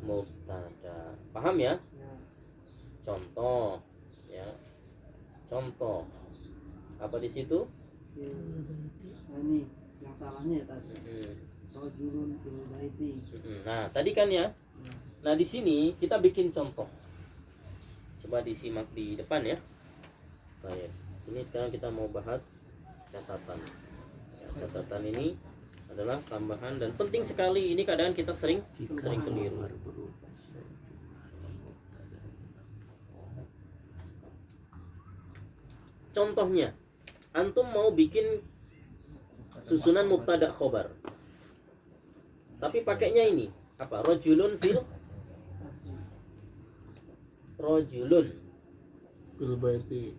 mubtada. Paham ya? Ya. Contoh ya. Contoh. Apa di situ? Nah, ini yang salahnya tadi. Rajulun fil baiti. Nah, tadi kan ya. Nah, di sini kita bikin contoh. Coba disimak di depan ya. Baik. Ini sekarang kita mau bahas catatan. Ya, catatan ini adalah tambahan dan penting sekali. Ini kadang kita sering keliru. Contohnya, antum mau bikin susunan mubtada khobar. Tapi pakainya ini apa? Rajulun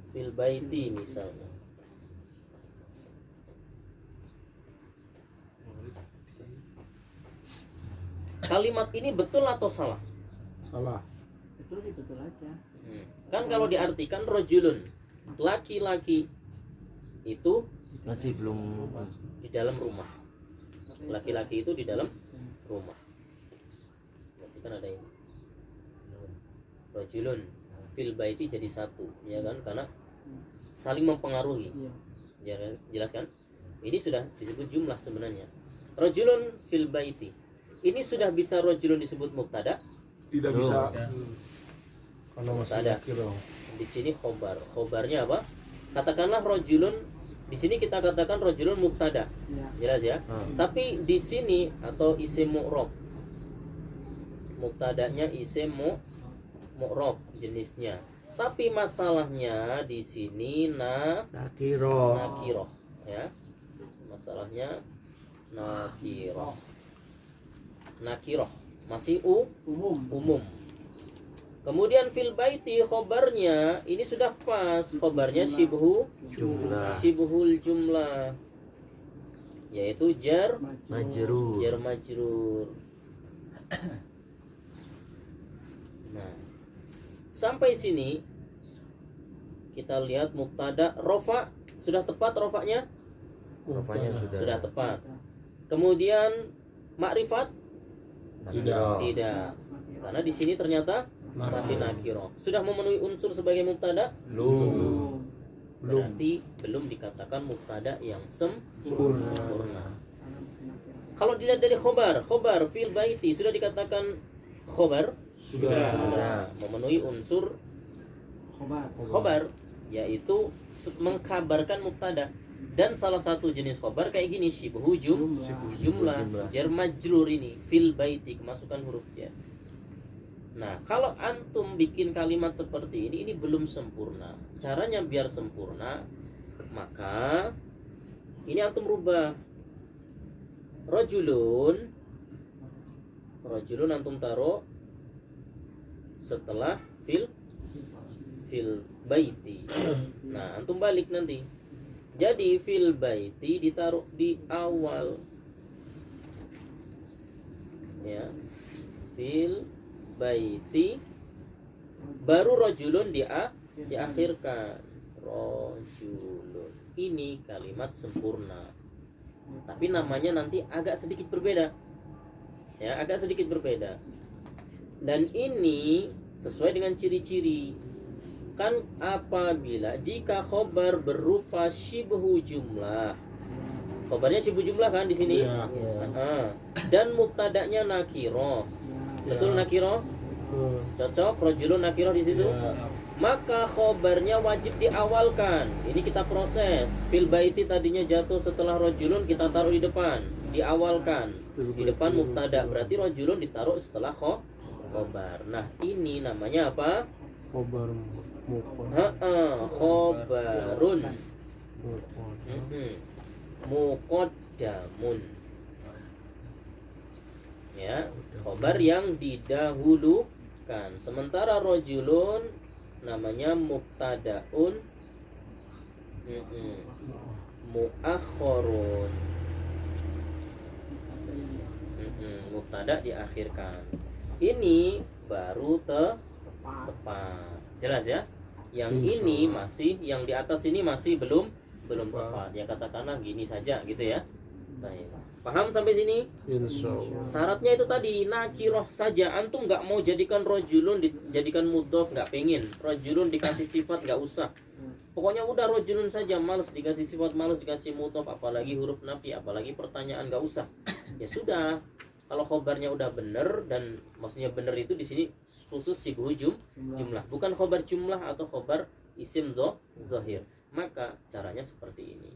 fil baiti misalnya. Kalimat ini betul atau salah? Salah. Betul aja. Kan kalau diartikan rajulun, laki-laki itu Masih belum di dalam rumah. Laki-laki itu di dalam rumah. Berarti kan ada ini. Rajulun fil baiti jadi satu, ya kan? Karena saling mempengaruhi. Iya. Ya, jelas kan? Ini sudah disebut jumlah sebenarnya. Rajulun fil baiti. Ini sudah bisa rajulun disebut mubtada? Tidak bisa. Karena masih Mubtada. nakiro. Di sini khobar. Khobarnya apa? Katakanlah rajulun. Di sini kita katakan rajulun mubtada. Ya. Jelas ya? Tapi di sini atau isim mu'rab. Mubtadanya isim mu'rab jenisnya. Tapi masalahnya di sini nakiroh ya. Masalahnya nakiroh. Nakiroh masih umum. Kemudian fil baiti khobarnya ini sudah pas. Khobarnya shibhul jumlah, yaitu jar majrur. Nah, sampai sini kita lihat mubtada rofa sudah tepat rofanya? rupanya Sudah tepat. Kemudian makrifat? Tidak. Karena di sini ternyata masih nakiro. Sudah memenuhi unsur sebagai mubtada? Berarti belum dikatakan mubtada yang sempurna. Kalau dilihat dari khobar fil baiti sudah dikatakan khobar? Sudah. Memenuhi unsur khobar, yaitu mengkabarkan mubtada. Dan salah satu jenis khobar kayak gini, shibhu jumlah, jar majrur ini fil baiti, kemasukan huruf jar. Nah, kalau antum bikin kalimat seperti ini belum sempurna. Caranya biar sempurna, maka ini antum rubah. Rajulun antum taruh setelah fil baiti. Nah, antum balik nanti. Jadi fil baiti ditaruh di awal. Ya. Fil baiti baru rajulun diakhirkan. Rajulun. Ini kalimat sempurna. Tapi namanya nanti agak sedikit berbeda. Ya, agak sedikit berbeda. Dan ini sesuai dengan ciri-ciri. Kan apabila jika khobar berupa syibhu jumlah. Khobarnya syibhu jumlah kan di sini? Iya. Dan mubtada'nya nakiro. Betul nakiro? Cocok rajulun nakiro di situ? Iya. Maka khobarnya wajib diawalkan. Ini kita proses. Fil baiti tadinya jatuh setelah rajulun, kita taruh di depan, diawalkan. Di depan mubtada, berarti rajulun ditaruh setelah khobar. Nah, ini namanya apa? Khobar mukhon. Khobarun Mukhon. muqaddamun. Ya, khobar yang didahulukan. Sementara rajulun namanya mubtadaun muakhorun. Mubtada diakhirkan. Ini baru tepat. Jelas ya? Yang ini masih, yang di atas ini masih belum tepat. Ya katakanlah gini saja gitu ya. Baik. Paham sampai sini? Insyaallah. Syaratnya itu tadi nakiroh saja. Antum nggak mau jadikan rojulun dijadikan mudhof, nggak pengen. Rojulun dikasih sifat nggak usah. Pokoknya udah rojulun saja, males dikasih sifat, males dikasih mudhof, apalagi huruf nafi, apalagi pertanyaan nggak usah. Ya sudah. Kalau khobarnya udah bener, dan maksudnya bener itu di sini khusus sibhu jumlah, bukan khobar jumlah atau khobar isim zahir. Maka caranya seperti ini.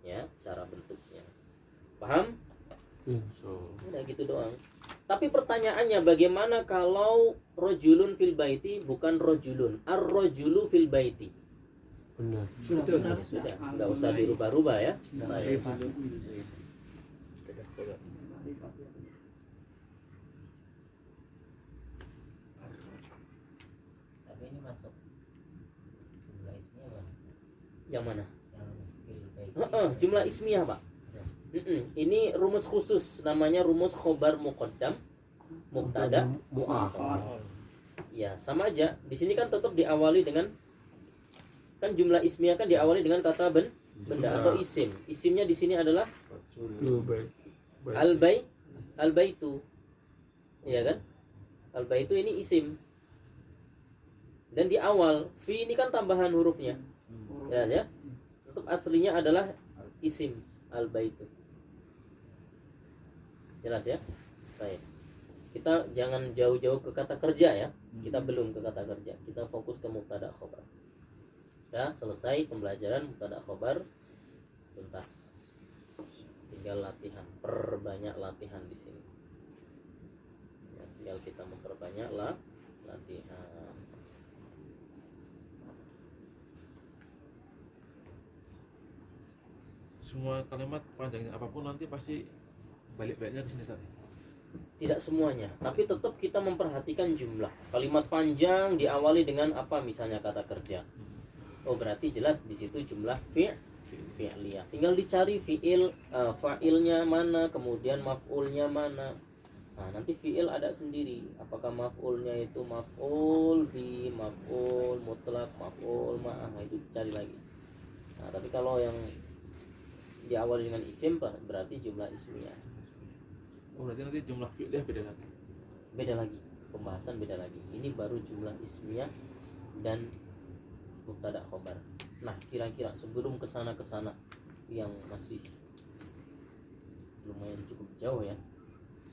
Ya, cara bentuknya. Paham? Udah gitu doang. Tapi pertanyaannya, bagaimana kalau rojulun fil baiti bukan rojulun, ar-rojulu fil baiti? Benar. Sudah, nggak usah dirubah-rubah ya. Baik. Tapi ini masuk jumlah ismiyah, Bang. Yang mana? Yang fil baiti. Jumlah ismiyah, Pak. Ini rumus khusus, namanya rumus khobar muqaddam mubtada muakhar. Ya, sama aja. Di sini kan tetap diawali dengan, kan jumlah ismiyah kan diawali dengan kata benda atau isim. Isimnya di sini adalah al-baitu. Ya kan? Al-baitu ini isim. Dan di awal fi ini kan tambahan hurufnya. Jelas ya? Tetap aslinya adalah isim al-baitu. Jelas ya? Baik. Kita jangan jauh-jauh ke kata kerja ya. Kita belum ke kata kerja. Kita fokus ke mubtada khobar. Ya, selesai pembelajaran mubtada khobar. Tuntas. Tinggal latihan. Perbanyak latihan di sini. Ya, tinggal kita memperbanyak latihan. Semua kalimat panjangnya apapun nanti pasti balik-baliknya ke sini Ustaz. Tidak semuanya, tapi tetap kita memperhatikan jumlah. Kalimat panjang diawali dengan apa, misalnya kata kerja. Oh, berarti jelas di situ jumlah fi'liyah. Tinggal dicari fa'ilnya mana, kemudian maf'ulnya mana. Nah, nanti fi'il ada sendiri. Apakah maf'ulnya itu maf'ul bi, maf'ul mutlak, maf'ul ma'ah, nah, itu cari lagi. Nah, tapi kalau yang diawali dengan isim berarti jumlah ismiyah. Oh, berarti nanti jumlah fi'liyah beda lagi. Beda lagi, pembahasan beda lagi. Ini baru jumlah ismiyah dan mubtada khobar. Nah, kira-kira sebelum kesana yang masih lumayan cukup jauh ya,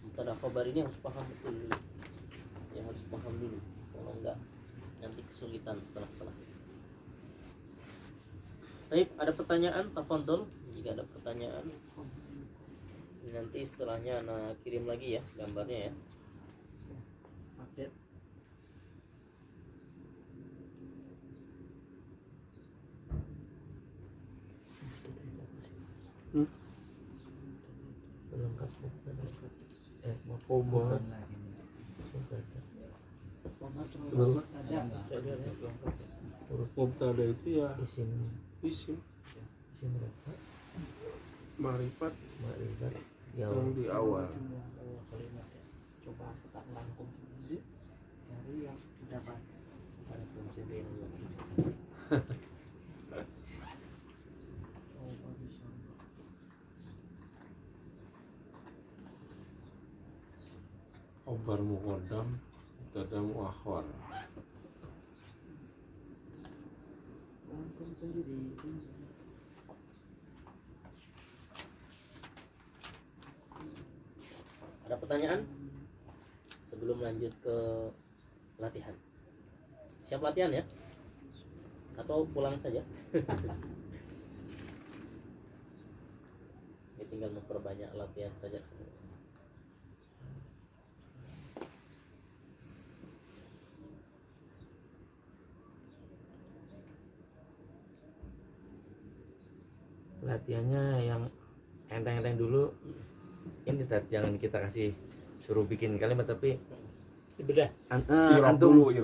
mubtada khobar ini harus paham betul dulu. Ya, harus paham dulu. Kalau enggak nanti kesulitan setelah. Baik, ada pertanyaan? Tafadhol jika ada pertanyaan. Nanti setelahnya anak kirim lagi ya gambarnya ya. Update. Bukan. Kenapa? Ada. Mubtada itu ya Isim isim rafa marifat ma'rifat ya yang di awal. Kalimat ya. Coba kita rangkum dari yang dapat. Khobar muqaddam, mubtada muakhar. Rangkum sendiri. Ada pertanyaan sebelum lanjut ke latihan? Siap latihan ya? Atau pulang saja? Ya, tinggal memperbanyak latihan saja sebenarnya. latihannya yang enteng-enteng dulu. Ini jangan kita kasih suruh bikin kalimat, tapi Bedah. Irab antum dulu.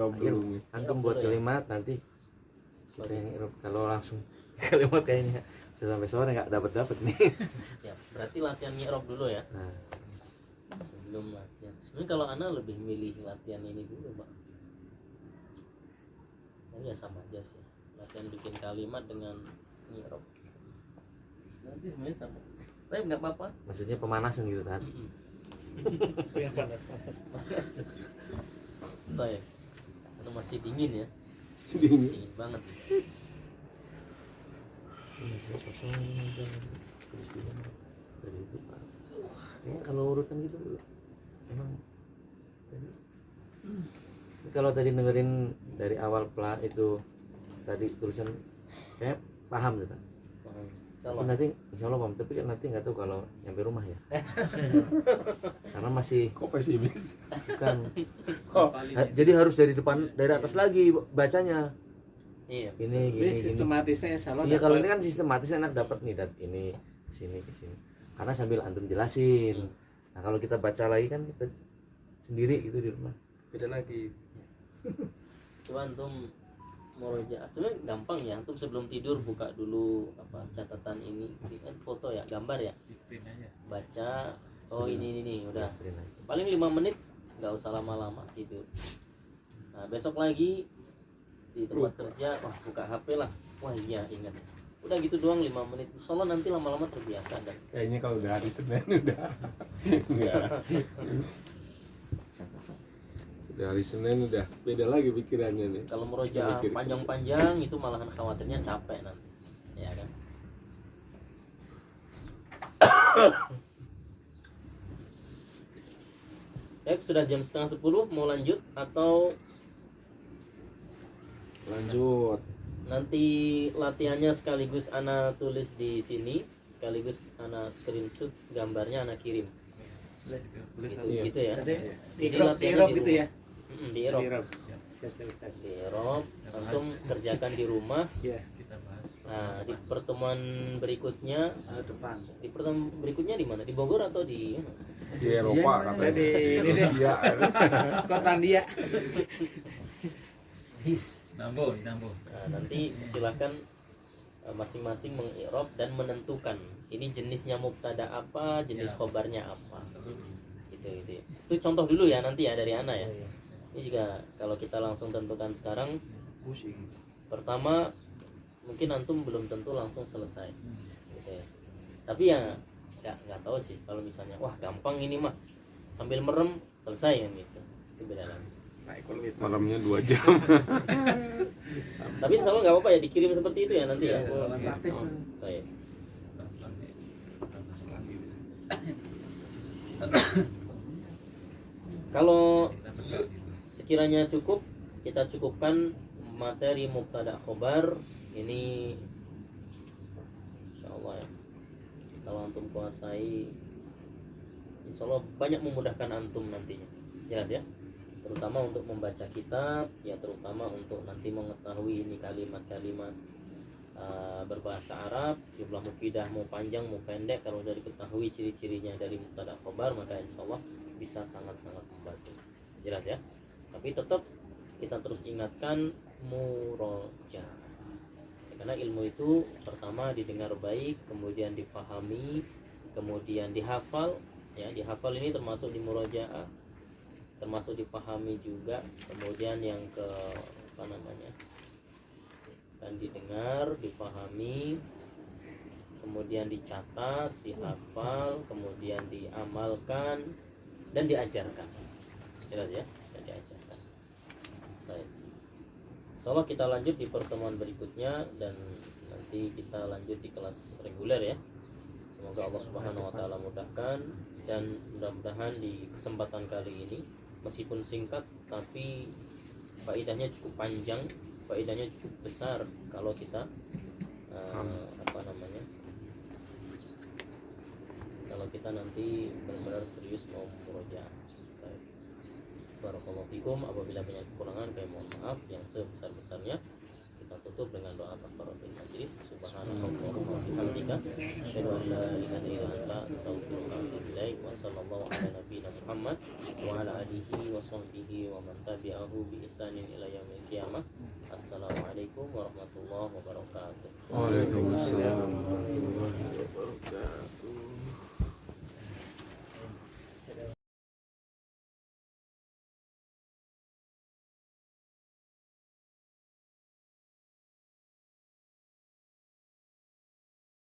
antum Irab buat dulu ya. kalimat nanti kita yang irab. Kalau langsung kalimat kayaknya sampai sore nggak dapat nih. Siap. Berarti latihan mi'rab dulu ya. Nah, Sebelum latihan. Sebenarnya kalau Ana lebih milih latihan ini dulu, Pak. Oh ya sama aja sih. Latihan bikin kalimat dengan mi'rab. Nanti sebenarnya sama. Tapi nggak apa-apa. maksudnya pemanasan gitu kan. Yang panas-panas. Entah ya. Karena masih dingin ya. Dingin banget. Ini sih kosong terus juga dari itu Pak. Kayaknya kalau urutan gitu emang kalau tadi dengerin dari awal itu tadi tulisan kayak paham gitu. Tapi nanti insya Allah paham, tapi kan nanti nggak tahu kalau nyampe rumah ya. Karena masih Kok pesimis? kan. Jadi harus dari depan, dari atas lagi bacanya. Iya. Ini Ini gini. sistematisnya salah. Iya kalau ini kan sistematis enak dapat nih dan ini ke sini. Karena sambil antum jelasin. Nah kalau kita baca lagi kan kita sendiri gitu di rumah. Beda lagi. Coba antum murojaah. Sebenarnya gampang ya. Antum sebelum tidur buka dulu apa catatan ini, kan foto ya, gambar ya. Baca. Oh ini udah. Paling 5 menit, nggak usah lama-lama tidur. Nah besok lagi di tempat kerja, wah buka HP lah. Wah iya ingat. Udah gitu doang 5 menit. Insyaallah nanti lama-lama terbiasa dan Kayaknya kalau udah hari Senin udah. Udah hari Senin udah beda lagi pikirannya nih. kalau murojaah Mikir. panjang-panjang itu malahan khawatirnya capek nanti. Ya kan? Sudah jam 9:30 mau lanjut atau Lanjut. nanti latihannya sekaligus ana tulis di sini, sekaligus ana screenshot gambarnya ana kirim. Boleh Gitu, Iya. gitu ya. Jadi Jadi di latihannya Rob di gitu rumah. ya. Di Eropa. Di Rob. Siap Ustaz. Di Eropa, antum kerjakan di rumah. Iya. kita bahas. Nah, di pertemuan berikutnya, Depan. di pertemuan berikutnya di mana? Di Bogor atau di Di Eropa katanya. Di ini deh. Rusia. Skotlandia. His. Nambo. Nah, nanti silakan masing-masing mengirob dan menentukan ini jenisnya mubtada apa, jenis khobarnya apa. Gitu. Itu contoh dulu ya nanti ya dari Ana ya. Ini juga kalau kita langsung tentukan sekarang, pertama mungkin antum belum tentu langsung selesai. Gitu ya. Tapi ya nggak tahu sih kalau misalnya wah gampang ini mah sambil merem selesai ya gitu. Itu beda lagi. Malamnya 2 jam. Tapi insya Allah nggak apa-apa ya dikirim seperti itu ya nanti ya. Praktis. Baik. Kalau sekiranya cukup, kita cukupkan materi mubtada khobar ini, insya Allah ya. Kalau antum kuasai, insya Allah banyak memudahkan antum nantinya. Jelas ya. Terutama untuk membaca kitab, ya terutama untuk nanti mengetahui ini kalimat-kalimat berbahasa Arab, jumlah mufidah mau panjang mau pendek, kalau sudah diketahui ciri-cirinya dari mubtada khobar, maka insya Allah bisa sangat-sangat membantu. Jelas ya. Tapi tetap kita terus ingatkan murojaah. Karena ilmu itu pertama didengar baik, kemudian dipahami, kemudian dihafal. Ya, dihafal ini termasuk di murojaah, termasuk dipahami juga. Kemudian yang ke apa namanya? Dan didengar, dipahami, kemudian dicatat, dihafal, kemudian diamalkan dan diajarkan. Jelas ya, dan diajarkan. Baik. Insyaallah kita lanjut di pertemuan berikutnya dan nanti kita lanjut di kelas reguler ya. Semoga Allah Subhanahu wa taala mudahkan dan mudah-mudahan di kesempatan kali ini meskipun singkat tapi faedahnya cukup panjang, faedahnya cukup besar kalau kita apa namanya? Kalau kita nanti benar-benar serius mau murojaah. Barakallahu fikum. Apabila banyak kekurangan kami mohon maaf, yang sebesar-besarnya. Kita tutup dengan doa kafaratul majlis. Subhanallahumma wa bihamdika asyhadu an la ilaha illa anta astaghfiruka wa atubu ilaik. Wa sallallahu ala nabiyyina Muhammad wa ala alihi wa sahbihi wa man tabi'ahu bi ihsanin ila yaumil qiyamah. Assalamualaikum warahmatullahi wabarakatuh. Waalaikumsalam warahmatullahi wabarakatuh.